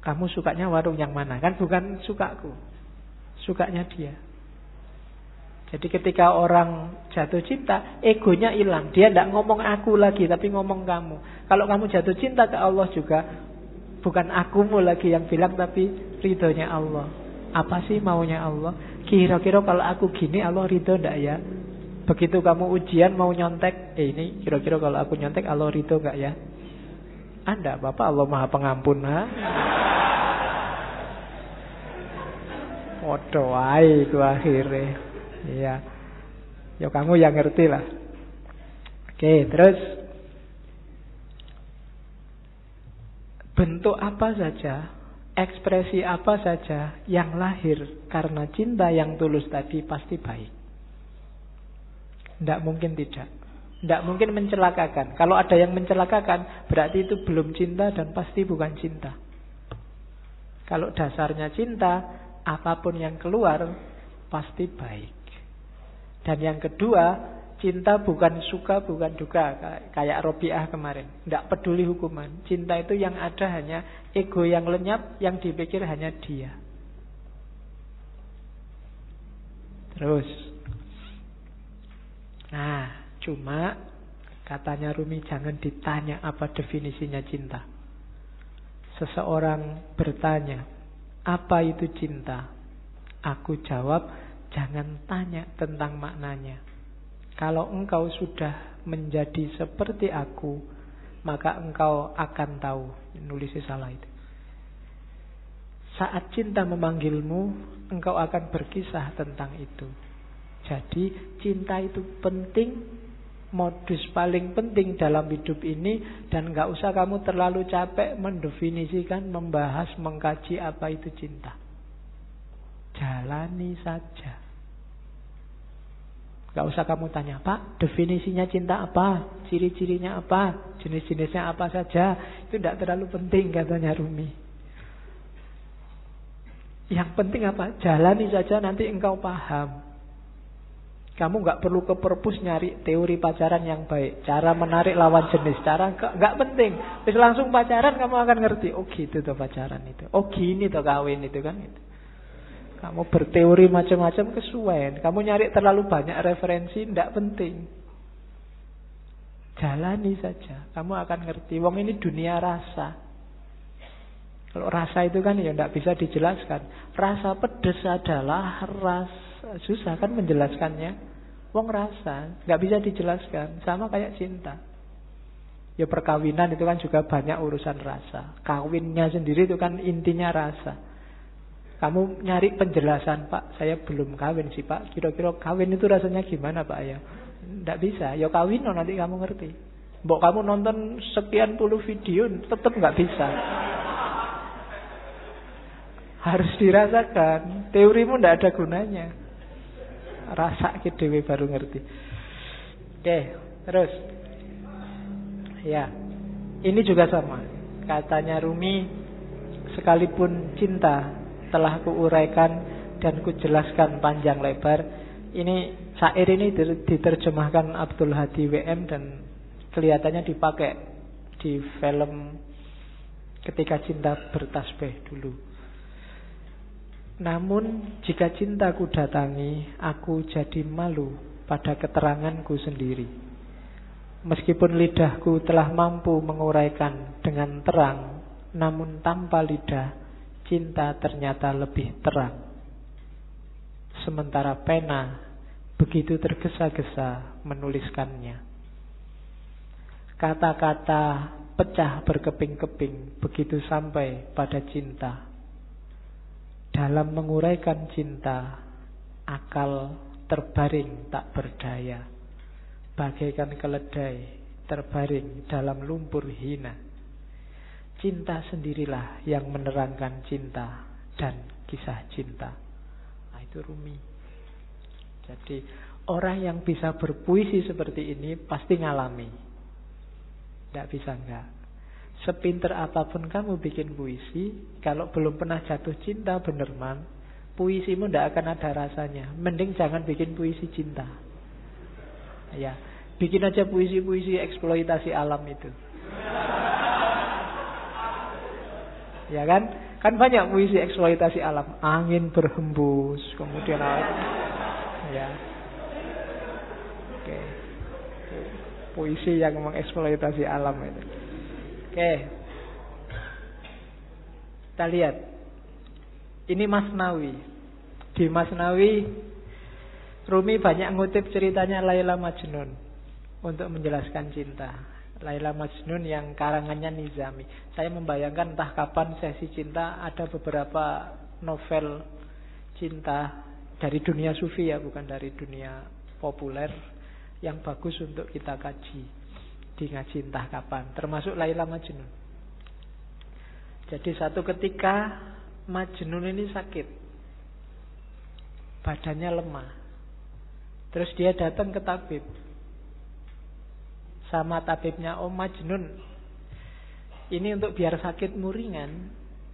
kamu sukanya warung yang mana? Kan bukan sukaku, sukanya dia. Jadi ketika orang jatuh cinta, egonya hilang. Dia tidak ngomong aku lagi, tapi ngomong kamu. Kalau kamu jatuh cinta ke Allah juga, bukan akumu lagi yang bilang, tapi ridhonya Allah. Apa sih maunya Allah? Kira-kira kalau aku gini, Allah ridho tidak ya? Begitu kamu ujian mau nyontek, ini kira-kira kalau aku nyontek, Allah ridho enggak ya? Anda, Bapak Allah Maha Pengampun. Waduh, itu akhirnya. Iya. Ya kamu yang ngerti lah. Oke, terus bentuk apa saja, ekspresi apa saja yang lahir karena cinta yang tulus tadi pasti baik. Tidak mungkin tidak. Tidak mungkin mencelakakan. Kalau ada yang mencelakakan, berarti itu belum cinta dan pasti bukan cinta. Kalau dasarnya cinta, apapun yang keluar pasti baik. Dan yang kedua, cinta bukan suka, bukan duka. Kayak Robiah kemarin. Tidak peduli hukuman. Cinta itu yang ada hanya ego yang lenyap, yang dipikir hanya dia. Terus. Nah, cuma katanya Rumi, jangan ditanya apa definisinya cinta. Seseorang bertanya, apa itu cinta? Aku jawab, jangan tanya tentang maknanya. Kalau engkau sudah menjadi seperti aku, maka engkau akan tahu. Nulisnya salah itu. Saat cinta memanggilmu, engkau akan berkisah tentang itu. Jadi cinta itu penting, modus paling penting dalam hidup ini. Dan gak usah kamu terlalu capek mendefinisikan, membahas, mengkaji apa itu cinta. Jalani saja. Gak usah kamu tanya, Pak, definisinya cinta apa? Ciri-cirinya apa? Jenis-jenisnya apa saja? Itu tidak terlalu penting, katanya Rumi. Yang penting apa? Jalani saja, nanti engkau paham. Kamu gak perlu ke perpus nyari teori pacaran yang baik, cara menarik lawan jenis, cara gak penting. Terus langsung pacaran kamu akan ngerti. Oh gitu tuh pacaran itu. Oh gini tuh kawin itu kan itu. Kamu berteori macam-macam kesuwen. Kamu nyari terlalu banyak referensi, tidak penting. Jalani saja. Kamu akan ngerti. Wong ini dunia rasa. Kalau rasa itu kan ya tidak bisa dijelaskan. Rasa pedes adalah rasa. Susah kan menjelaskannya. Wong rasa. Nggak bisa dijelaskan. Sama kayak cinta. Ya perkawinan itu kan juga banyak urusan rasa. Kawinnya sendiri itu kan intinya rasa. Kamu nyari penjelasan, Pak, saya belum kawin sih, Pak. Kira-kira kawin itu rasanya gimana, Pak, ya? Tidak bisa. Ya kawin, nanti kamu ngerti. Mbok kamu nonton sekian puluh video, tetap nggak bisa. Harus dirasakan. Teorimu tidak ada gunanya. Rasa ke dewe baru ngerti. Oke, terus. Ya, ini juga sama. Katanya Rumi, sekalipun cinta telah kuuraikan dan kujelaskan panjang lebar. Ini syair ini diterjemahkan Abdul Hadi WM dan kelihatannya dipakai di film ketika cinta bertasbih dulu. Namun jika cintaku datangi, aku jadi malu pada keteranganku sendiri. Meskipun lidahku telah mampu menguraikan dengan terang, namun tanpa lidah, cinta ternyata lebih terang. Sementara pena begitu tergesa-gesa menuliskannya. Kata-kata pecah berkeping-keping begitu sampai pada cinta. Dalam menguraikan cinta, akal terbaring tak berdaya, bagaikan keledai terbaring dalam lumpur hina. Cinta sendirilah yang menerangkan cinta dan kisah cinta. Nah, itu Rumi. Jadi orang yang bisa berpuisi seperti ini pasti ngalami. Tidak bisa enggak. Sepinter apapun kamu bikin puisi, kalau belum pernah jatuh cinta bener man, puisimu tidak akan ada rasanya. Mending jangan bikin puisi cinta. Ya, bikin aja puisi-puisi eksploitasi alam itu. Ya kan? Kan banyak puisi eksploitasi alam. Angin berhembus, kemudian ya. Oke. Puisi yang mengeksploitasi alam itu. Oke. Kita lihat. Ini Masnawi. Di Masnawi Rumi banyak ngutip ceritanya Laila Majnun untuk menjelaskan cinta. Laila Majnun yang karangannya Nizami. Saya membayangkan entah kapan sesi cinta ada beberapa novel cinta dari dunia sufi ya, bukan dari dunia populer, yang bagus untuk kita kaji di ngaji entah kapan, termasuk Laila Majnun. Jadi satu ketika Majnun ini sakit, badannya lemah. Terus dia datang ke tabib. Sama tabibnya, "Oh Majnun, ini untuk biar sakitmu ringan,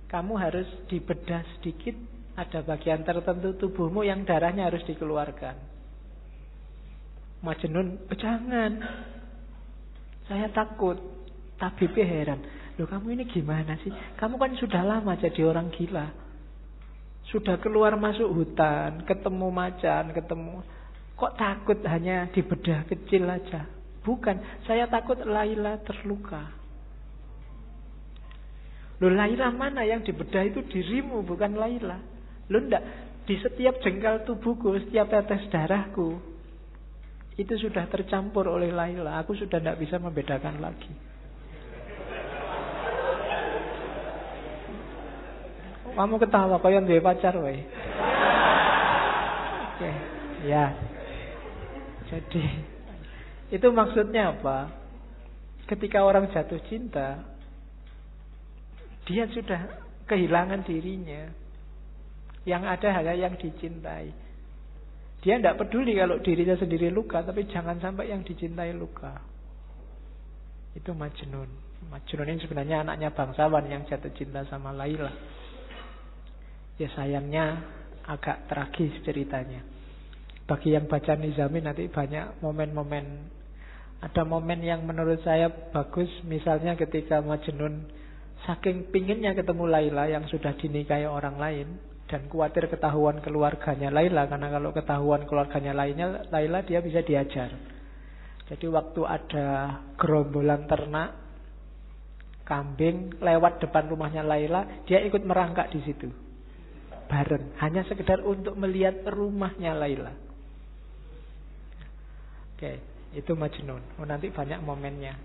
kamu harus dibedah sedikit. Ada bagian tertentu tubuhmu yang darahnya harus dikeluarkan." Majnun, "Jangan, saya takut." Tabibnya heran, "Loh kamu ini gimana sih? Kamu kan sudah lama jadi orang gila. Sudah keluar masuk hutan, ketemu macan, ketemu. Kok takut hanya dibedah kecil aja?" "Bukan, saya takut Laila terluka." "Loh Laila mana? Yang dibedah itu dirimu, bukan Laila." "Loh enggak, di setiap jengkal tubuhku, setiap tetes darahku itu sudah tercampur oleh Laila. Aku sudah tidak bisa membedakan lagi." Kamu ketawa kau yang duwe pacar wae. Oke, ya. Jadi itu maksudnya apa? Ketika orang jatuh cinta, dia sudah kehilangan dirinya. Yang ada hanya yang dicintai. Dia tidak peduli kalau dirinya sendiri luka, tapi jangan sampai yang dicintai luka. Itu Majnun. Majnun ini sebenarnya anaknya bangsawan yang jatuh cinta sama Laila. Ya sayangnya agak tragis ceritanya. Bagi yang baca Nizami nanti banyak momen-momen. Ada momen yang menurut saya bagus. Misalnya ketika Majnun saking pinginnya ketemu Laila yang sudah dinikahi orang lain, dan khawatir ketahuan keluarganya Laila, karena kalau ketahuan keluarganya Laila dia bisa diajar. Jadi waktu ada gerombolan ternak kambing lewat depan rumahnya Laila, dia ikut merangkak di situ bareng, hanya sekedar untuk melihat rumahnya Laila. Oke, itu Majnun. Nanti banyak momennya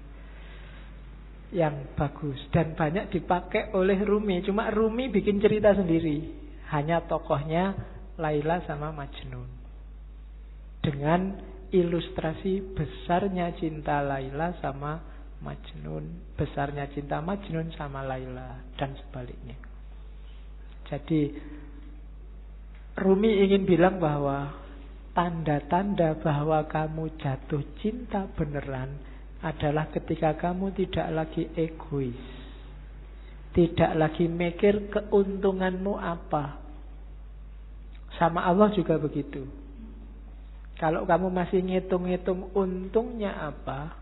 yang bagus dan banyak dipakai oleh Rumi. Cuma Rumi bikin cerita sendiri, hanya tokohnya Laila sama Majnun, dengan ilustrasi besarnya cinta Laila sama Majnun, besarnya cinta Majnun sama Laila, dan sebaliknya. Jadi Rumi ingin bilang bahwa tanda-tanda bahwa kamu jatuh cinta beneran adalah ketika kamu tidak lagi egois, tidak lagi mikir keuntunganmu apa. Sama Allah juga begitu. Kalau kamu masih ngitung-ngitung untungnya apa,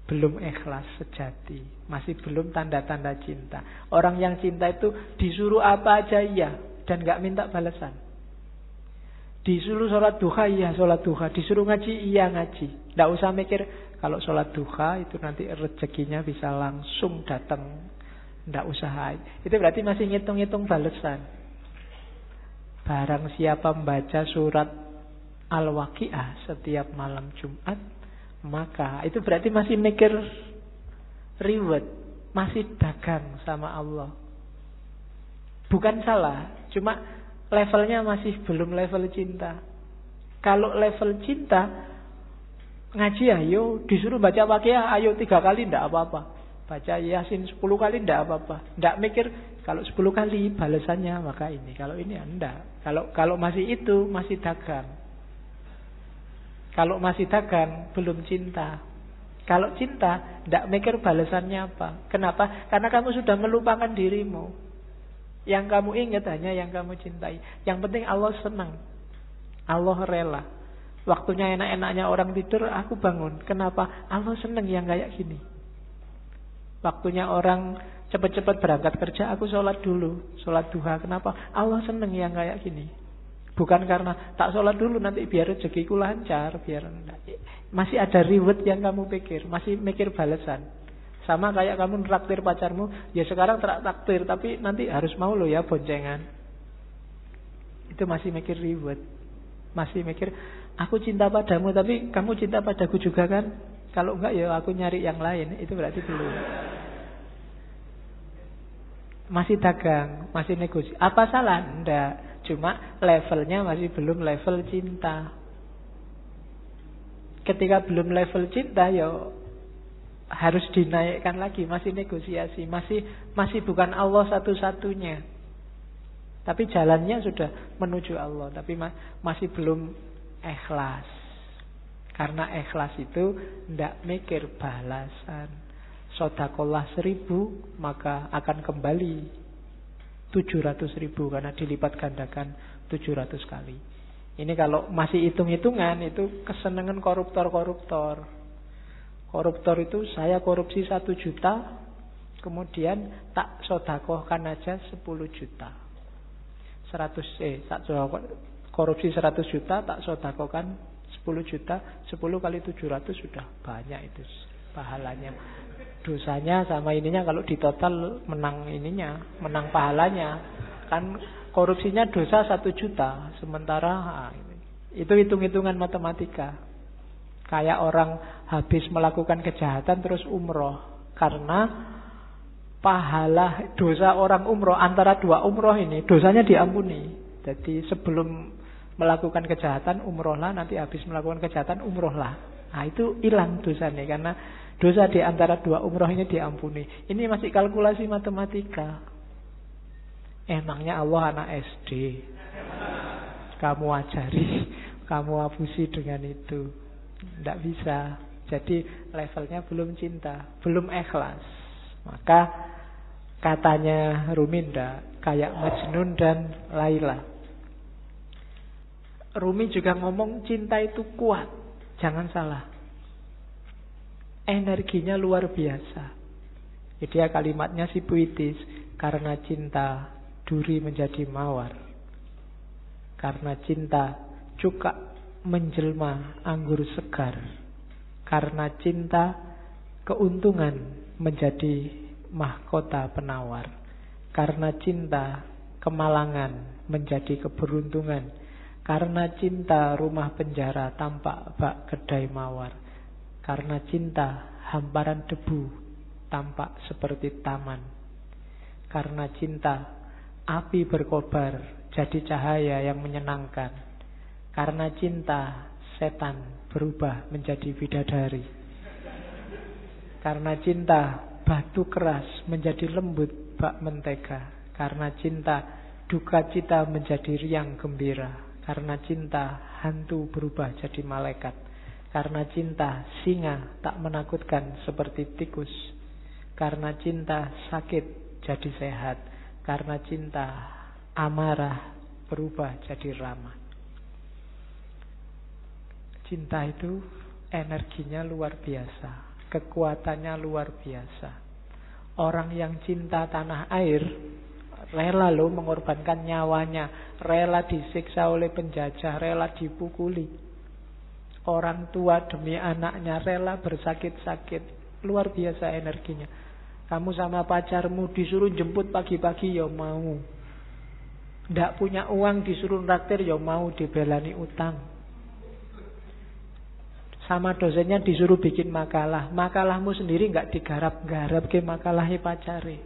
belum ikhlas sejati, masih belum tanda-tanda cinta. Orang yang cinta itu disuruh apa aja iya, dan gak minta balasan. Disuruh sholat duha, iya sholat duha. Disuruh ngaji, iya ngaji. Tidak usah mikir kalau sholat duha itu nanti rezekinya bisa langsung datang. Tidak usah. Itu berarti masih ngitung-ngitung balasan. Barang siapa membaca surat Al-Waqi'ah setiap malam Jumat, maka itu berarti masih mikir reward, masih dagang sama Allah. Bukan salah, cuma levelnya masih belum level cinta. Kalau level cinta, ngaji ayo, disuruh baca Waqiah ayo 3 kali tidak apa-apa. Baca Yasin 10 kali tidak apa-apa. Tidak mikir kalau 10 kali balasannya maka ini. Kalau ini enggak. Kalau masih itu masih dagang. Kalau masih dagang belum cinta. Kalau cinta tidak mikir balasannya apa. Kenapa? Karena kamu sudah melupakan dirimu. Yang kamu ingat hanya yang kamu cintai. Yang penting Allah senang. Allah rela. Waktunya enak-enaknya orang tidur, aku bangun. Kenapa? Allah senang yang kayak gini. Waktunya orang cepat-cepat berangkat kerja, aku sholat dulu. Sholat duha. Kenapa? Allah senang yang kayak gini. Bukan karena tak sholat dulu nanti biar rezekiku lancar. Masih ada reward yang kamu pikir. Masih mikir balasan. Sama kayak kamu traktir pacarmu, ya sekarang traktir, tapi nanti harus mau lo ya boncengan. Itu masih mikir reward. Masih mikir, aku cinta padamu, tapi kamu cinta padaku juga kan? Kalau enggak ya aku nyari yang lain. Itu berarti belum. Masih dagang, masih negosiasi. Apa salah? Enggak. Cuma levelnya masih belum level cinta. Ketika belum level cinta, ya harus dinaikkan lagi, masih negosiasi, masih bukan Allah satu-satunya. Tapi jalannya sudah menuju Allah, tapi masih belum ikhlas. Karena ikhlas itu tidak mikir balasan. Sodakolah 1000 maka akan kembali 700.000 karena dilipat gandakan 700 kali. Ini kalau masih hitung-hitungan itu kesenangan koruptor-koruptor. Koruptor itu saya korupsi 1 juta, kemudian tak sodakohkan aja 10 juta. Korupsi 100 juta, tak sodakohkan 10 juta, 10 kali 700 sudah banyak itu pahalanya. Dosanya sama ininya kalau ditotal menang ininya, menang pahalanya. Kan korupsinya dosa 1 juta, sementara itu hitung-hitungan matematika. Kayak orang habis melakukan kejahatan terus umroh. Karena pahala dosa orang umroh, antara 2 umroh ini dosanya diampuni. Jadi sebelum melakukan kejahatan umrohlah, nanti habis melakukan kejahatan umrohlah. Nah itu hilang dosanya karena dosa di antara 2 umroh ini diampuni. Ini masih kalkulasi matematika. Emangnya Allah anak SD? Kamu ajari, kamu abusi dengan itu. Tidak bisa. Jadi levelnya belum cinta, belum ikhlas. Maka katanya Rumi kayak Majnun dan Laila. Rumi juga ngomong cinta itu kuat. Jangan salah. Energinya luar biasa. Jadi ya kalimatnya si puitis. Karena cinta duri menjadi mawar. Karena cinta cuka menjelma anggur segar. Karena cinta keuntungan menjadi mahkota penawar. Karena cinta kemalangan menjadi keberuntungan. Karena cinta rumah penjara tampak bak kedai mawar. Karena cinta hamparan debu tampak seperti taman. Karena cinta api berkobar jadi cahaya yang menyenangkan. Karena cinta setan berubah menjadi bidadari. Karena cinta batu keras menjadi lembut bak mentega. Karena cinta duka cita menjadi riang gembira. Karena cinta hantu berubah jadi malaikat. Karena cinta singa tak menakutkan seperti tikus. Karena cinta sakit jadi sehat. Karena cinta amarah berubah jadi ramah. Cinta itu energinya luar biasa. Kekuatannya luar biasa. Orang yang cinta tanah air rela loh mengorbankan nyawanya, rela disiksa oleh penjajah, rela dipukuli. Orang tua demi anaknya rela bersakit-sakit. Luar biasa energinya. Kamu sama pacarmu disuruh jemput pagi-pagi ya mau. Nggak punya uang disuruh traktir ya mau, dibelani utang. Sama dosennya disuruh bikin makalah. Makalahmu sendiri nggak digarap-garap ke makalahnya pacare.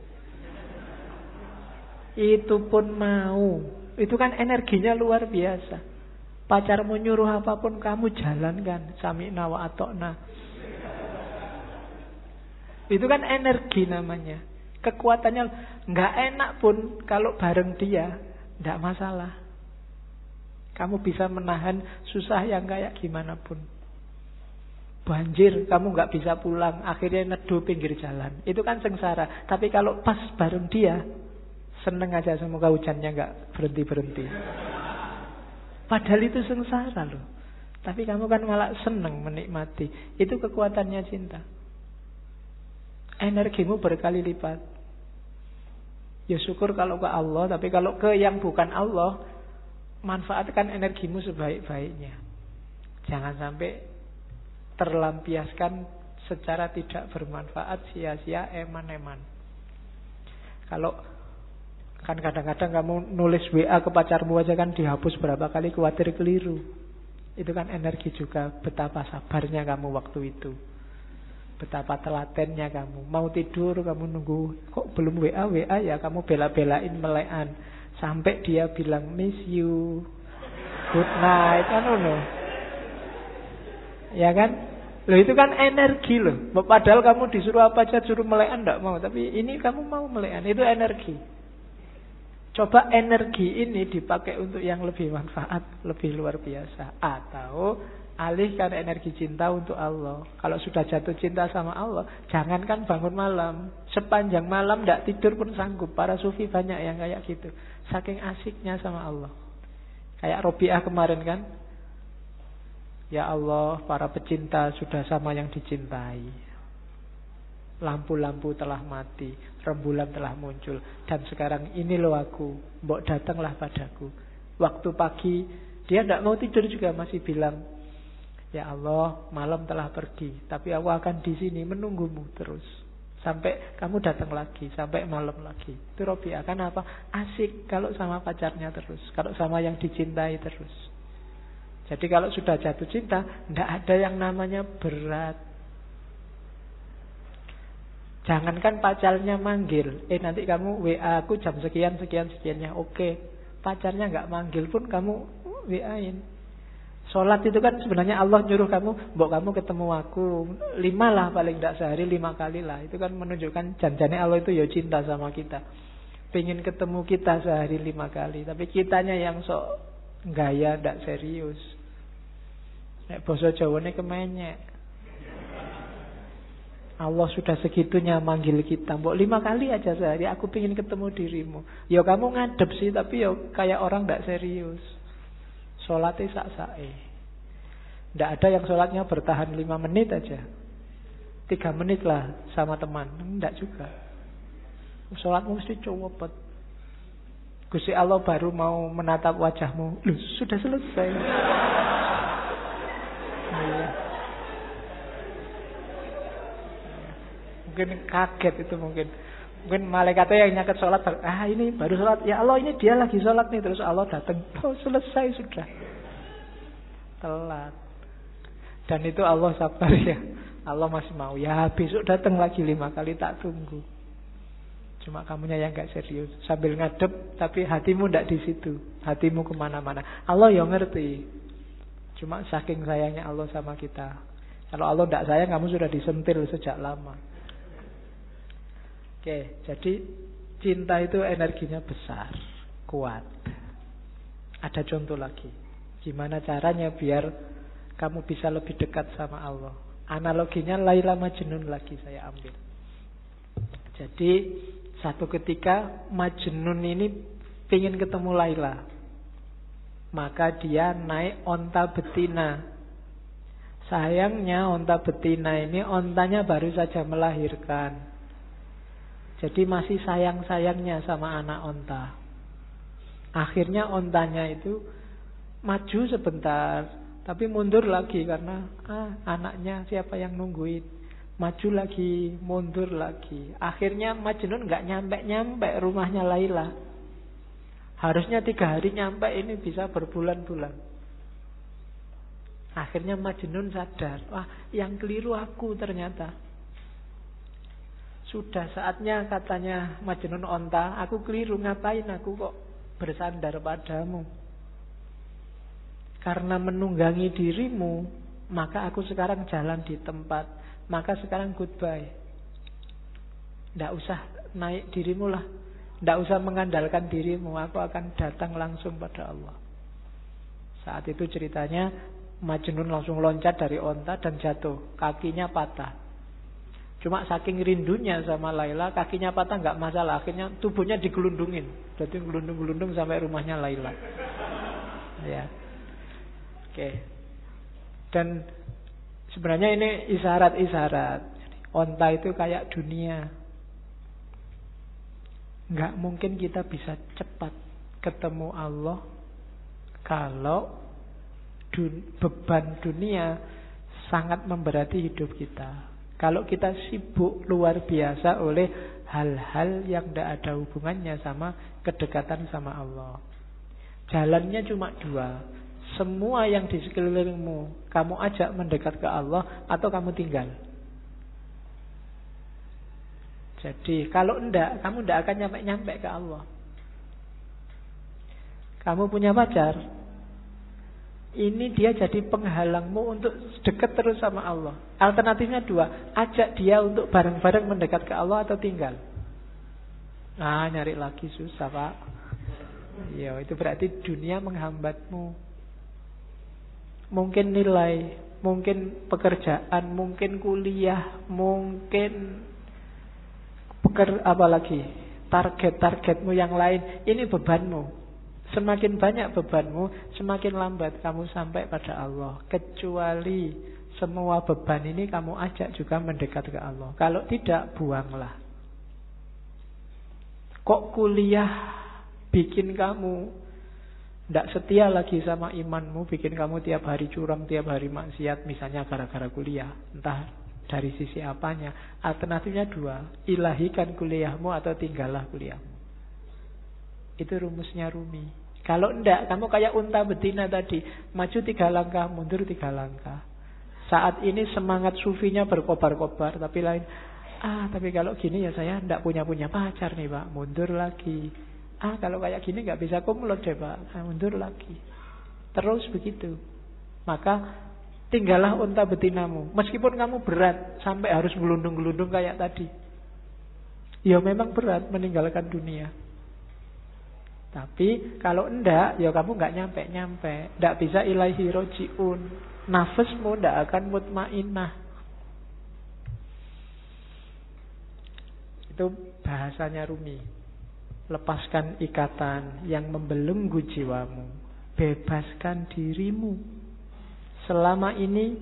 Itu pun mau. Itu kan energinya luar biasa. Pacarmu nyuruh apapun kamu jalankan. Sami'na wa atokna. Itu kan energi namanya. Kekuatannya nggak enak pun kalau bareng dia, nggak masalah. Kamu bisa menahan susah yang kayak gimana pun. Banjir, kamu nggak bisa pulang, akhirnya neduh pinggir jalan. Itu kan sengsara. Tapi kalau pas bareng dia, seneng aja, semoga hujannya nggak berhenti-berhenti. Padahal itu sengsara loh. Tapi kamu kan malah seneng menikmati. Itu kekuatannya cinta. Energimu berkali lipat. Ya syukur kalau ke Allah, tapi kalau ke yang bukan Allah, manfaatkan energimu sebaik-baiknya. Jangan sampai terlampiaskan secara tidak bermanfaat, sia-sia, eman-eman. Kalau kan kadang-kadang kamu nulis WA ke pacarmu aja kan dihapus berapa kali, khawatir keliru. Itu kan energi juga. Betapa sabarnya kamu waktu itu, betapa telatennya kamu. Mau tidur kamu nunggu, kok belum WA ya, kamu bela-belain melekan sampai dia bilang miss you, good night, kan no. Ya kan? Loh itu kan energi loh. Padahal kamu disuruh apa aja, suruh melekan enggak mau, tapi ini kamu mau melekan, itu energi. Coba energi ini dipakai untuk yang lebih manfaat, lebih luar biasa. Atau alihkan energi cinta untuk Allah. Kalau sudah jatuh cinta sama Allah, jangankan bangun malam, sepanjang malam tidak tidur pun sanggup. Para sufi banyak yang kayak gitu, saking asiknya sama Allah. Kayak Robiah kemarin kan, ya Allah, para pecinta sudah sama yang dicintai. Lampu-lampu telah mati, rembulan telah muncul, dan sekarang ini loh aku, mbok datanglah padaku. Waktu pagi dia tidak mau tidur juga masih bilang, ya Allah, malam telah pergi, tapi aku akan di sini menunggumu terus sampai kamu datang lagi, sampai malam lagi. Itu Robiah. Kan apa? Asik kalau sama pacarnya terus, kalau sama yang dicintai terus. Jadi kalau sudah jatuh cinta, tidak ada yang namanya berat. Jangankan pacarnya manggil, nanti kamu WA aku jam sekian sekiannya, oke. Pacarnya nggak manggil pun kamu WA-in. Sholat itu kan sebenarnya Allah nyuruh kamu, mbok kamu ketemu aku 5 lah, paling tidak sehari 5 kali lah. Itu kan menunjukkan janjane Allah itu ya cinta sama kita, pengen ketemu kita sehari 5 kali. Tapi kitanya yang sok gaya, tidak serius. Nek basa Jawane kemenyek. Allah sudah segitunya manggil kita, mbok 5 kali aja sehari, aku pengen ketemu dirimu. Ya kamu ngadep sih, tapi ya kayak orang tidak serius. Sholatnya sak-sae. Tidak ada yang sholatnya bertahan 5 menit aja, 3 menit lah sama teman. Tidak juga. Sholatmu mesti cepet. Gusti Allah baru mau menatap wajahmu, loh sudah selesai. Mungkin kaget itu, mungkin malaikatnya yang nyaket sholat, ini baru sholat, ya Allah ini dia lagi sholat nih, terus Allah datang, oh selesai sudah, telat. Dan itu Allah sabar ya, Allah masih mau, ya besok datang lagi 5 kali, tak tunggu. Cuma kamunya yang gak serius, sambil ngadep tapi hatimu ndak di situ, hatimu kemana-mana. Allah yang ngerti, cuma saking sayangnya Allah sama kita. Kalau Allah ndak sayang, kamu sudah disentil sejak lama. Oke, jadi cinta itu energinya besar, kuat. Ada contoh lagi. Gimana caranya biar kamu bisa lebih dekat sama Allah? Analoginya Laila Majnun lagi saya ambil. Jadi satu ketika Majnun ini pengen ketemu Laila, maka dia naik onta betina Sayangnya onta betina ini ontanya baru saja melahirkan. Jadi masih sayang-sayangnya sama anak onta. Akhirnya ontanya itu maju sebentar, tapi mundur lagi karena anaknya siapa yang nungguin. Maju lagi, mundur lagi. Akhirnya Majnun nggak nyampe rumahnya Laila. Harusnya 3 hari nyampe, ini bisa berbulan-bulan. Akhirnya Majnun sadar, wah yang keliru aku ternyata. Sudah saatnya katanya Majnun onta, aku keliru, ngapain aku kok bersandar padamu. Karena menunggangi dirimu, maka aku sekarang jalan di tempat. Maka sekarang goodbye. Tidak usah naik dirimu lah, tidak usah mengandalkan dirimu, aku akan datang langsung pada Allah. Saat itu ceritanya Majnun langsung loncat dari onta dan jatuh. Kakinya patah. Cuma saking rindunya sama Laila, kakinya patah nggak masalah. Akhirnya tubuhnya digelundungin. Jadi gelundung-gelundung sampai rumahnya Laila. Ya. Oke. Dan sebenarnya ini isyarat-isyarat. Onta itu kayak dunia. Nggak mungkin kita bisa cepat ketemu Allah kalau beban dunia sangat memberati hidup kita. Kalau kita sibuk luar biasa oleh hal-hal yang tidak ada hubungannya sama kedekatan sama Allah. Jalannya cuma 2. Semua yang di sekelilingmu kamu ajak mendekat ke Allah, atau kamu tinggal. Jadi kalau enggak, kamu enggak akan nyampe-nyampe ke Allah. Kamu punya pacar, ini dia jadi penghalangmu untuk dekat terus sama Allah. Alternatifnya 2, ajak dia untuk bareng-bareng mendekat ke Allah atau tinggal. Nyari lagi susah, Pak. Ya, itu berarti dunia menghambatmu. Mungkin nilai, mungkin pekerjaan, mungkin kuliah, mungkin apalagi target-targetmu yang lain. Ini bebanmu. Semakin banyak bebanmu, semakin lambat kamu sampai pada Allah. Kecuali semua beban ini kamu ajak juga mendekat ke Allah. Kalau tidak, buanglah. Kok kuliah bikin kamu tidak setia lagi sama imanmu, bikin kamu tiap hari curang, tiap hari maksiat, misalnya gara-gara kuliah. Entah dari sisi apanya. Alternatifnya 2, ilahikan kuliahmu atau tinggallah kuliahmu. Itu rumusnya Rumi. Kalau enggak, kamu kayak unta betina tadi, maju 3 langkah, mundur 3 langkah. Saat ini semangat sufinya berkobar-kobar, tapi lain, tapi kalau gini ya saya enggak punya pacar nih, Pak, mundur lagi. Kalau kayak gini enggak bisa kumlot deh, Pak, mundur lagi. Terus begitu. Maka tinggallah unta betinamu. Meskipun kamu berat sampai harus gelundung-gelundung kayak tadi. Ya memang berat meninggalkan dunia. Tapi kalau enggak, ya kamu enggak nyampe-nyampe. Enggak bisa ilaihi roji'un. Nafasmu enggak akan mutmainah. Itu bahasanya Rumi. Lepaskan ikatan yang membelenggu jiwamu. Bebaskan dirimu. Selama ini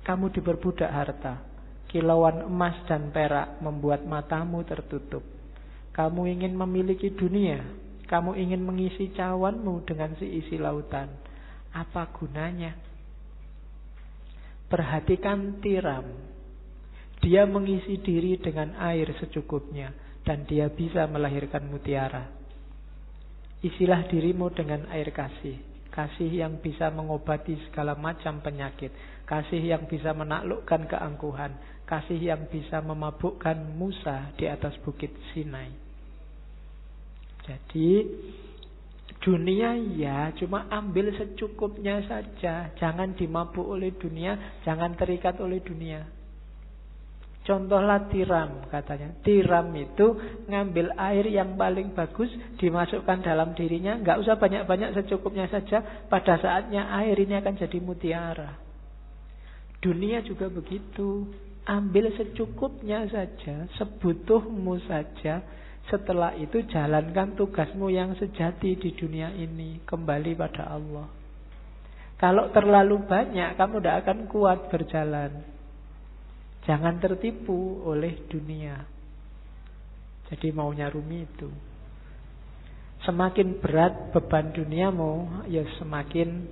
kamu diperbudak harta. Kilauan emas dan perak membuat matamu tertutup. Kamu ingin memiliki dunia. Kamu ingin mengisi cawanmu dengan seisi lautan. Apa gunanya? Perhatikan tiram. Dia mengisi diri dengan air secukupnya, dan dia bisa melahirkan mutiara. Isilah dirimu dengan air kasih. Kasih yang bisa mengobati segala macam penyakit. Kasih yang bisa menaklukkan keangkuhan. Kasih yang bisa memabukkan Musa di atas bukit Sinai. Jadi dunia ya cuma ambil secukupnya saja. Jangan dimabuk oleh dunia, jangan terikat oleh dunia. Contohlah tiram katanya. Tiram itu ngambil air yang paling bagus, dimasukkan dalam dirinya, nggak usah banyak-banyak, secukupnya saja. Pada saatnya air ini akan jadi mutiara. Dunia juga begitu. Ambil secukupnya saja, sebutuhmu saja. Setelah itu jalankan tugasmu yang sejati di dunia ini. Kembali pada Allah. Kalau terlalu banyak, kamu tidak akan kuat berjalan. Jangan tertipu oleh dunia. Jadi maunya Rumi itu. Semakin berat beban duniamu, ya semakin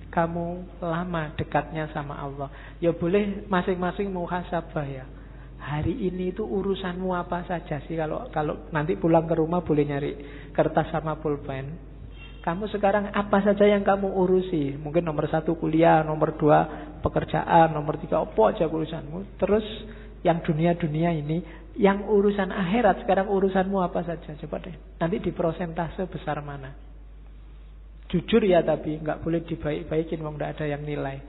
kamu lama dekatnya sama Allah. Ya boleh masing-masing muhasabah ya. Hari ini itu urusanmu apa saja sih? Kalau nanti pulang ke rumah boleh nyari kertas sama pulpen. Kamu sekarang apa saja yang kamu urusi? Mungkin nomor 1 kuliah, nomor 2 pekerjaan, nomor 3 apa aja urusanmu. Terus yang dunia-dunia ini, yang urusan akhirat sekarang urusanmu apa saja? Coba deh. Nanti di prosentase besar mana? Jujur ya, tapi nggak boleh dibaik-baikin, wong nggak ada yang nilai.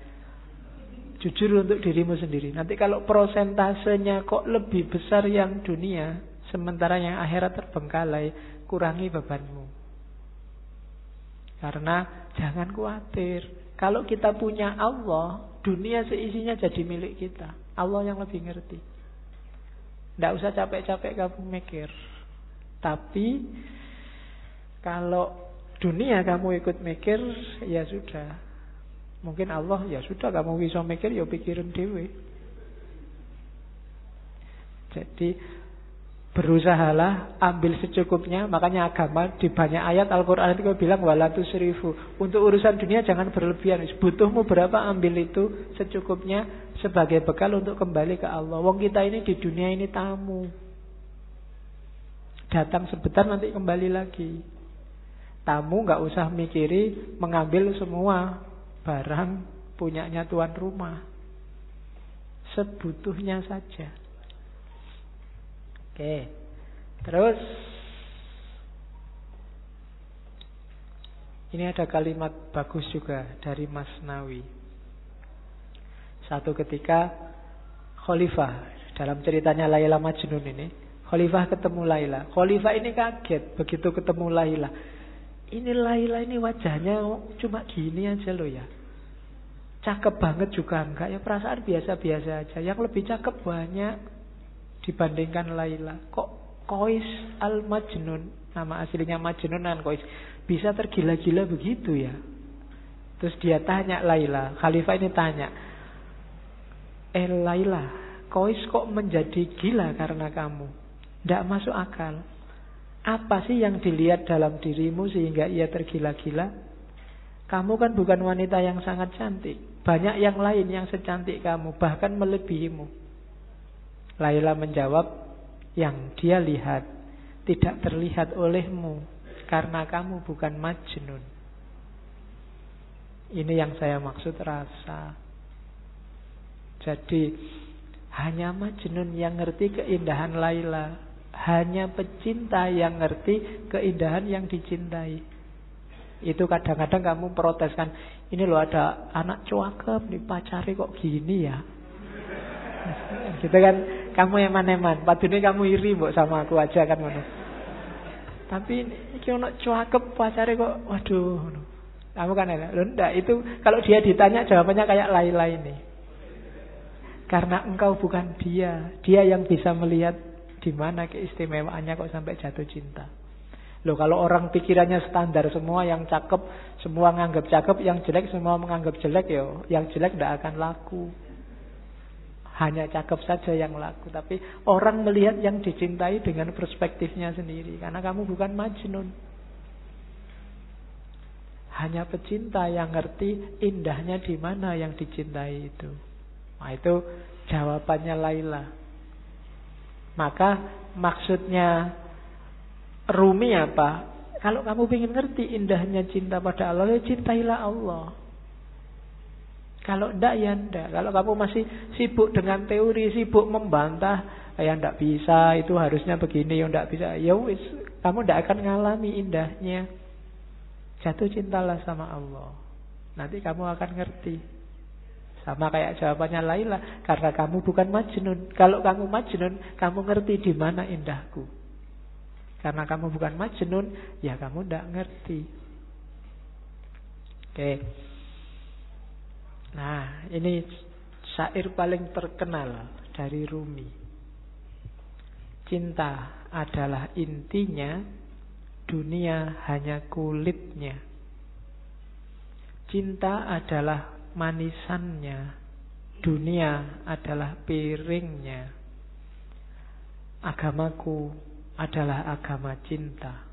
Jujur untuk dirimu sendiri. Nanti kalau prosentasenya kok lebih besar yang dunia, sementara yang akhirat terbengkalai, kurangi bebanmu. Karena jangan khawatir, kalau kita punya Allah, dunia seisinya jadi milik kita. Allah yang lebih ngerti. Tidak usah capek-capek kamu mikir. Tapi kalau dunia kamu ikut mikir, ya sudah. Mungkin Allah, ya sudah kamu bisa mikir, ya pikirin dewe. Jadi berusahalah ambil secukupnya. Makanya agama di banyak ayat Al-Quran itu bilang wala tusrifu. Untuk urusan dunia jangan berlebihan. Butuhmu berapa, ambil itu secukupnya sebagai bekal untuk kembali ke Allah. Wong kita ini di dunia ini tamu. Datang sebentar nanti kembali lagi. Tamu gak usah mikiri mengambil semua barang punyanya tuan rumah. Sebutuhnya saja. Oke. Terus ini ada kalimat bagus juga dari Mas Nawi. Satu ketika Khalifah, dalam ceritanya Laila Majnun ini, Khalifah ketemu Laila. Khalifah ini kaget begitu ketemu Laila. Ini Laila ini wajahnya cuma gini aja loh ya. Cakep banget juga enggak ya, perasaan biasa-biasa aja. Yang lebih cakep banyak dibandingkan Laila. Kok Qais Al-Majnun, nama aslinya Majnunan Qais, bisa tergila-gila begitu ya? Terus dia tanya Laila, Khalifah ini tanya, Laila, Qais kok menjadi gila karena kamu? Tidak masuk akal. Apa sih yang dilihat dalam dirimu sehingga ia tergila-gila? Kamu kan bukan wanita yang sangat cantik. Banyak yang lain yang secantik kamu, bahkan melebihimu. Laila menjawab, yang dia lihat tidak terlihat olehmu karena kamu bukan Majnun. Ini yang saya maksud rasa. Jadi hanya Majnun yang ngerti keindahan Laila. Hanya pecinta yang ngerti keindahan yang dicintai. Itu kadang-kadang kamu proteskan, ini loh ada anak cakep dipacari kok gini ya. Gitu kan, kamu eman-eman. Padahal kamu iri mbok sama aku aja kan ngono. Tapi iki ono cakep pacare kok waduh. Kamu kan ya, lho ndak, itu kalau dia ditanya jawabannya kayak Laila ini. Karena engkau bukan dia. Dia yang bisa melihat di mana keistimewaannya kok sampai jatuh cinta. Loh kalau orang pikirannya standar, semua yang cakep, semua menganggap cakep, yang jelek semua menganggap jelek, yo yang jelek tidak akan laku. Hanya cakep saja yang laku. Tapi orang melihat yang dicintai dengan perspektifnya sendiri. Karena kamu bukan Majnun. Hanya pecinta yang ngerti indahnya di mana yang dicintai itu. Nah itu jawabannya Laila. Maka maksudnya Rumi apa? Kalau kamu ingin ngerti indahnya cinta pada Allah, ya cintailah Allah. Kalau ndak ya ndak. Kalau kamu masih sibuk dengan teori, sibuk membantah, ya ndak bisa, itu harusnya begini, ya ndak bisa. Ya wis, kamu ndak akan ngalami indahnya. Jatuh cintalah sama Allah. Nanti kamu akan ngerti. Sama kayak jawabannya Laila, karena kamu bukan Majnun. Kalau kamu Majnun, kamu ngerti di mana indahku. Karena kamu bukan Majnun, ya kamu ndak ngerti. Oke. Nah, ini syair paling terkenal dari Rumi. Cinta adalah intinya, dunia hanya kulitnya. Cinta adalah manisannya, dunia adalah piringnya. Agamaku adalah agama cinta.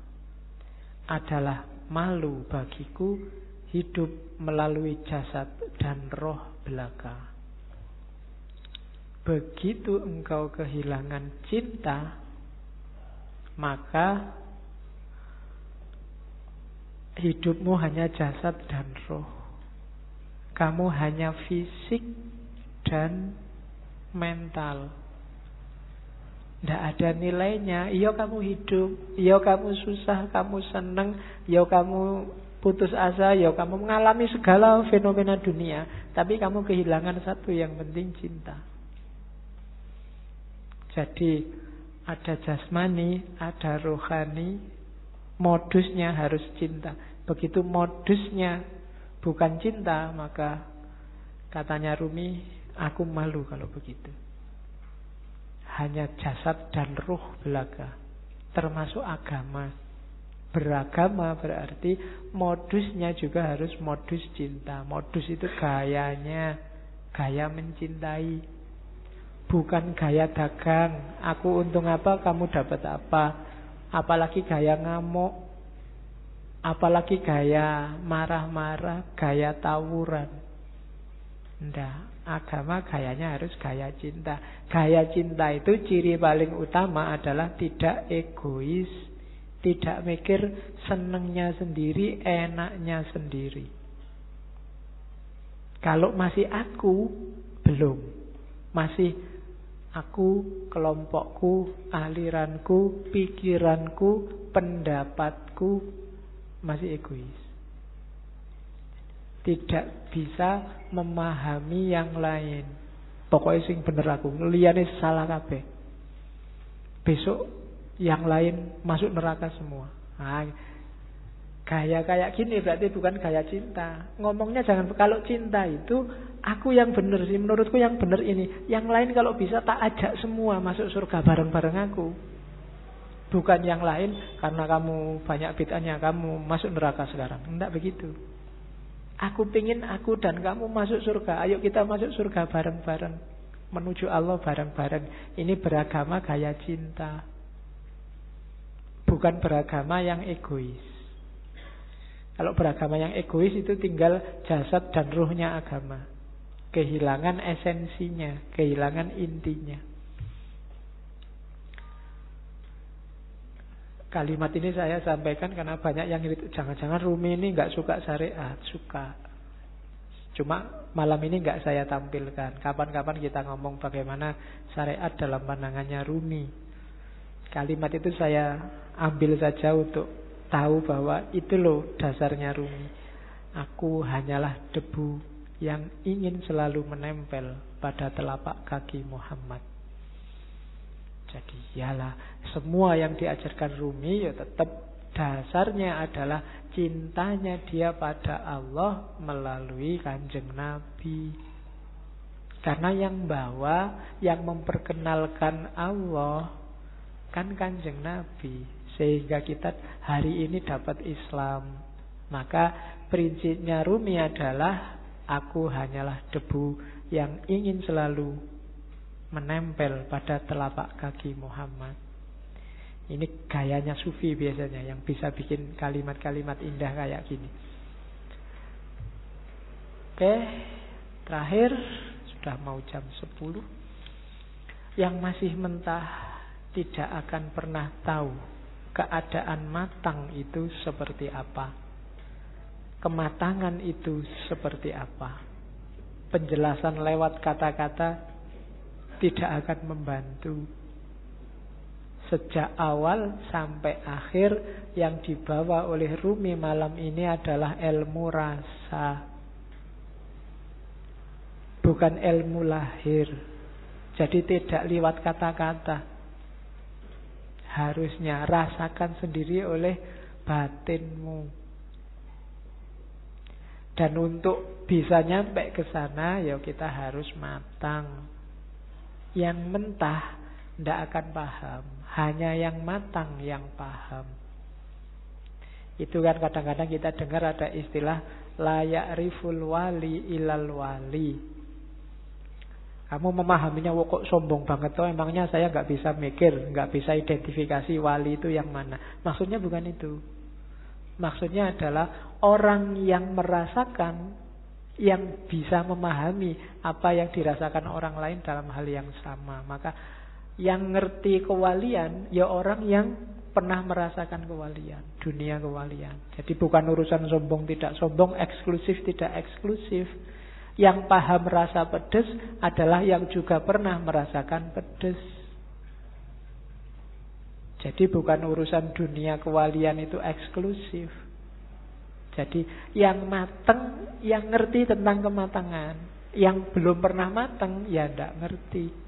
Adalah malu bagiku hidup melalui jasad dan roh belaka. Begitu engkau kehilangan cinta, maka hidupmu hanya jasad dan roh. Kamu hanya fisik dan mental. Tidak ada nilainya. Iya kamu hidup, iya kamu susah, kamu senang, iya kamu putus asa, iya kamu mengalami segala fenomena dunia. Tapi kamu kehilangan satu, yang penting cinta. Jadi ada jasmani, ada rohani. Modusnya harus cinta. Begitu modusnya bukan cinta, maka katanya Rumi, aku malu kalau begitu. Hanya jasad dan ruh belaka, termasuk agama. Beragama berarti modusnya juga harus modus cinta. Modus itu gayanya, gaya mencintai, bukan gaya dagang. Aku untung apa, kamu dapat apa. Apalagi gaya ngamuk, apalagi gaya marah-marah, gaya tawuran. Nggak. Agama gayanya harus gaya cinta. Gaya cinta itu ciri paling utama adalah tidak egois, tidak mikir senengnya sendiri, enaknya sendiri. Kalau masih aku, belum. Masih aku, kelompokku, aliranku, pikiranku, pendapatku, masih egois. Tidak bisa memahami yang lain. Pokoknya sing bener aku, liyane salah kabeh. Besok yang lain masuk neraka semua. Nah, gaya kayak gini berarti bukan gaya cinta. Ngomongnya jangan, kalau cinta itu aku yang bener sih, menurutku yang bener ini. Yang lain kalau bisa tak ajak semua masuk surga bareng-bareng aku. Bukan yang lain karena kamu banyak bid'ahnya kamu masuk neraka sekarang. Enggak begitu. Aku pingin aku dan kamu masuk surga. Ayo kita masuk surga bareng-bareng, menuju Allah bareng-bareng. Ini beragama gaya cinta, bukan beragama yang egois. Kalau beragama yang egois itu tinggal jasad dan ruhnya agama. Kehilangan esensinya, kehilangan intinya. Kalimat ini saya sampaikan karena banyak yang jangan-jangan Rumi ini nggak suka syariat. Suka. Cuma malam ini nggak saya tampilkan. Kapan-kapan kita ngomong bagaimana syariat dalam pandangannya Rumi. Kalimat itu saya ambil saja untuk tahu bahwa itu loh dasarnya Rumi. Aku hanyalah debu yang ingin selalu menempel pada telapak kaki Muhammad. Jadi yalah, semua yang diajarkan Rumi ya tetap dasarnya adalah cintanya dia pada Allah melalui Kanjeng Nabi. Karena yang bawa, yang memperkenalkan Allah kan Kanjeng Nabi. Sehingga kita hari ini dapat Islam. Maka prinsipnya Rumi adalah aku hanyalah debu yang ingin selalu menempel pada telapak kaki Muhammad. Ini gayanya sufi biasanya, yang bisa bikin kalimat-kalimat indah kayak gini. Oke, terakhir sudah mau jam 10. Yang masih mentah tidak akan pernah tahu keadaan matang itu seperti apa, kematangan itu seperti apa. Penjelasan lewat kata-kata tidak akan membantu. Sejak awal sampai akhir yang dibawa oleh Rumi malam ini adalah ilmu rasa, bukan ilmu lahir. Jadi tidak lewat kata-kata. Harusnya rasakan sendiri oleh batinmu. Dan untuk bisa nyampe ke sana, ya kita harus matang. Yang mentah tidak akan paham. Hanya yang matang yang paham. Itu kan kadang-kadang kita dengar ada istilah la ya'riful wali ilal wali. Kamu memahaminya, kok sombong banget toh, emangnya saya nggak bisa mikir, nggak bisa identifikasi wali itu yang mana. Maksudnya bukan itu. Maksudnya adalah orang yang merasakan, yang bisa memahami apa yang dirasakan orang lain dalam hal yang sama. Maka yang ngerti kewalian ya orang yang pernah merasakan kewalian, dunia kewalian. Jadi bukan urusan sombong tidak sombong, eksklusif tidak eksklusif. Yang paham rasa pedes adalah yang juga pernah merasakan pedes. Jadi bukan urusan dunia kewalian itu eksklusif. Jadi yang mateng, yang ngerti tentang kematangan. Yang belum pernah mateng, ya tidak ngerti.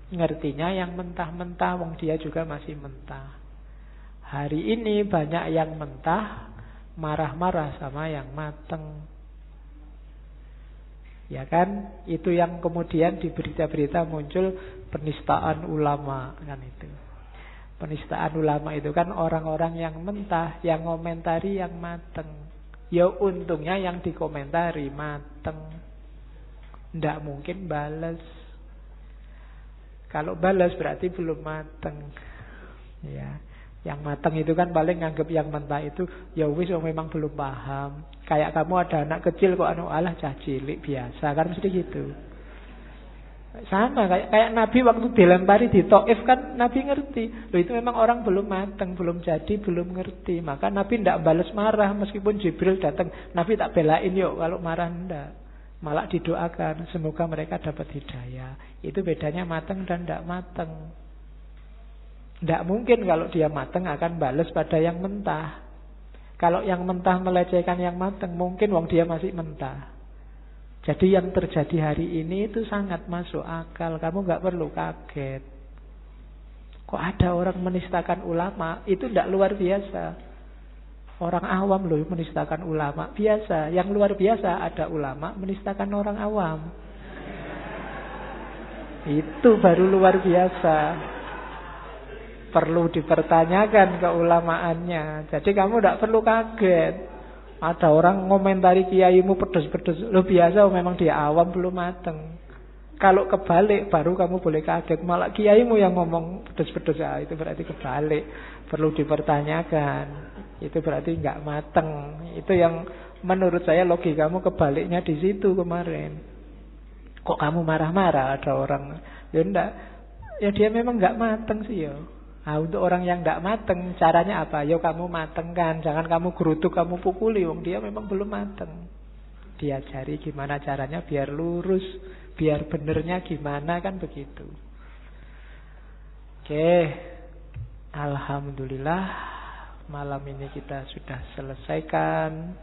Ngertinya yang mentah-mentah, wong dia juga masih mentah. Hari ini banyak yang mentah, marah-marah sama yang mateng. Ya kan, itu yang kemudian di berita-berita muncul penistaan ulama kan itu. Penistaan ulama itu kan orang-orang yang mentah, yang ngomentari yang mateng. Ya untungnya yang dikomentari mateng. Ndak mungkin balas. Kalau balas berarti belum mateng. Ya. Yang mateng itu kan paling nganggap yang mentah itu ya wis memang belum paham. Kayak kamu ada anak kecil kok alah cah cilik biasa kan mesti gitu. Sama kayak Nabi waktu dilempari di Taif kan Nabi ngerti. Loh itu memang orang belum mateng, belum jadi, belum ngerti. Maka Nabi tidak balas marah meskipun Jibril datang. Nabi tak belain yuk kalau marah ndak. Malah didoakan semoga mereka dapat hidayah. Itu bedanya mateng dan tidak mateng. Tidak mungkin kalau dia mateng akan balas pada yang mentah. Kalau yang mentah melecehkan yang mateng, mungkin wong dia masih mentah. Jadi yang terjadi hari ini itu sangat masuk akal. Kamu nggak perlu kaget. Kok ada orang menistakan ulama? Itu tidak luar biasa. Orang awam loh menistakan ulama. Biasa. Yang luar biasa ada ulama menistakan orang awam. Itu baru luar biasa. Perlu dipertanyakan keulamaannya. Jadi kamu tidak perlu kaget. Ada orang ngomentari kiaimu pedes-pedes. Lo biasa memang dia awam belum mateng. Kalau kebalik baru kamu boleh kaget. Malah kiaimu yang ngomong pedes-pedes. Itu berarti kebalik. Perlu dipertanyakan. Itu berarti nggak mateng. Itu yang menurut saya logikamu kebaliknya di situ kemarin. Kok kamu marah-marah ada orang? Ya enggak. Ya dia memang nggak mateng sih ya. Nah, untuk orang yang tidak mateng, caranya apa? Ya kamu matengkan, jangan kamu gerutuk, kamu pukuli. Wong dia memang belum mateng. Diajari gimana caranya biar lurus, biar benernya gimana kan begitu. Oke, alhamdulillah malam ini kita sudah selesaikan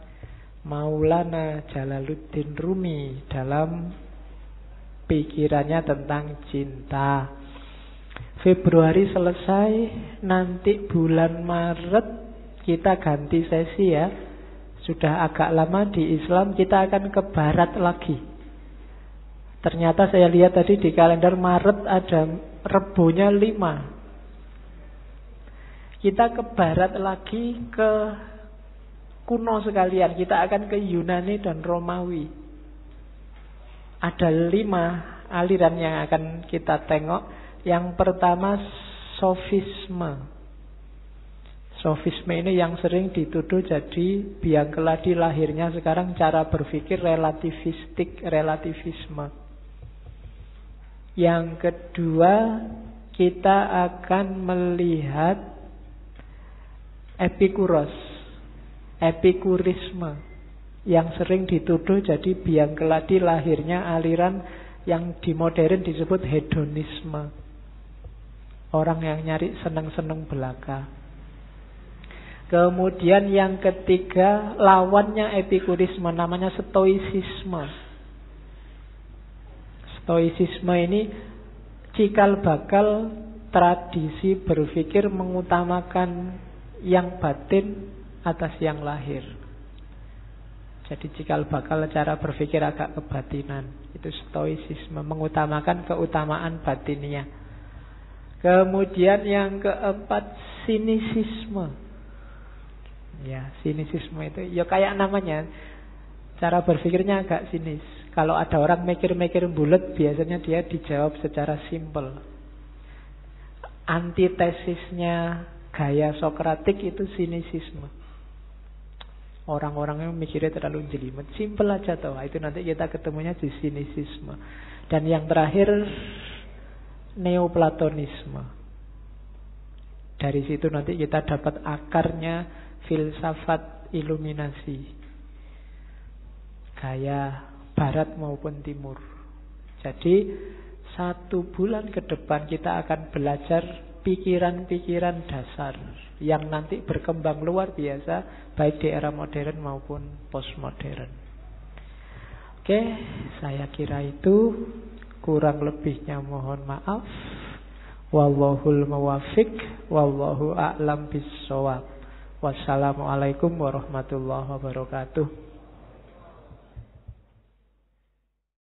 Maulana Jalaluddin Rumi dalam pikirannya tentang cinta. Februari selesai, nanti bulan Maret kita ganti sesi ya. Sudah agak lama di Islam, kita akan ke barat lagi. Ternyata saya lihat tadi di kalender Maret ada Rebonya 5. Kita ke barat lagi, ke kuno sekalian. Kita akan ke Yunani dan Romawi. Ada 5 aliran yang akan kita tengok. Yang pertama sofisme. Sofisme ini yang sering dituduh jadi biang keladi lahirnya sekarang cara berpikir relativistik, relativisme. Yang kedua kita akan melihat Epikuros, epikurisme, yang sering dituduh jadi biang keladi lahirnya aliran yang di modern disebut hedonisme. Orang yang nyari seneng-seneng belaka. Kemudian yang ketiga lawannya epikurisme, namanya stoisisme. Stoisisme ini cikal bakal tradisi berpikir mengutamakan yang batin atas yang lahir. Jadi cikal bakal cara berpikir agak kebatinan. Itu stoisisme, mengutamakan keutamaan batinnya. Kemudian yang keempat sinisisme. Ya, sinisisme itu ya kayak namanya, cara berpikirnya agak sinis. Kalau ada orang mikir-mikir bulat, biasanya dia dijawab secara simpel. Antitesisnya gaya Sokratik itu sinisisme. Orang-orang yang mikirnya terlalu jelimet, simpel aja toh. Itu nanti kita ketemunya di sinisisme. Dan yang terakhir Neoplatonisme. Dari situ nanti kita dapat akarnya filsafat iluminasi, gaya barat maupun timur. Jadi 1 bulan ke depan kita akan belajar pikiran-pikiran dasar yang nanti berkembang luar biasa, baik di era modern maupun postmodern. Oke, saya kira itu. Kurang lebihnya mohon maaf. Wallahul muwaffiq, wallahu a'lam bissawab. Wassalamualaikum warahmatullahi wabarakatuh.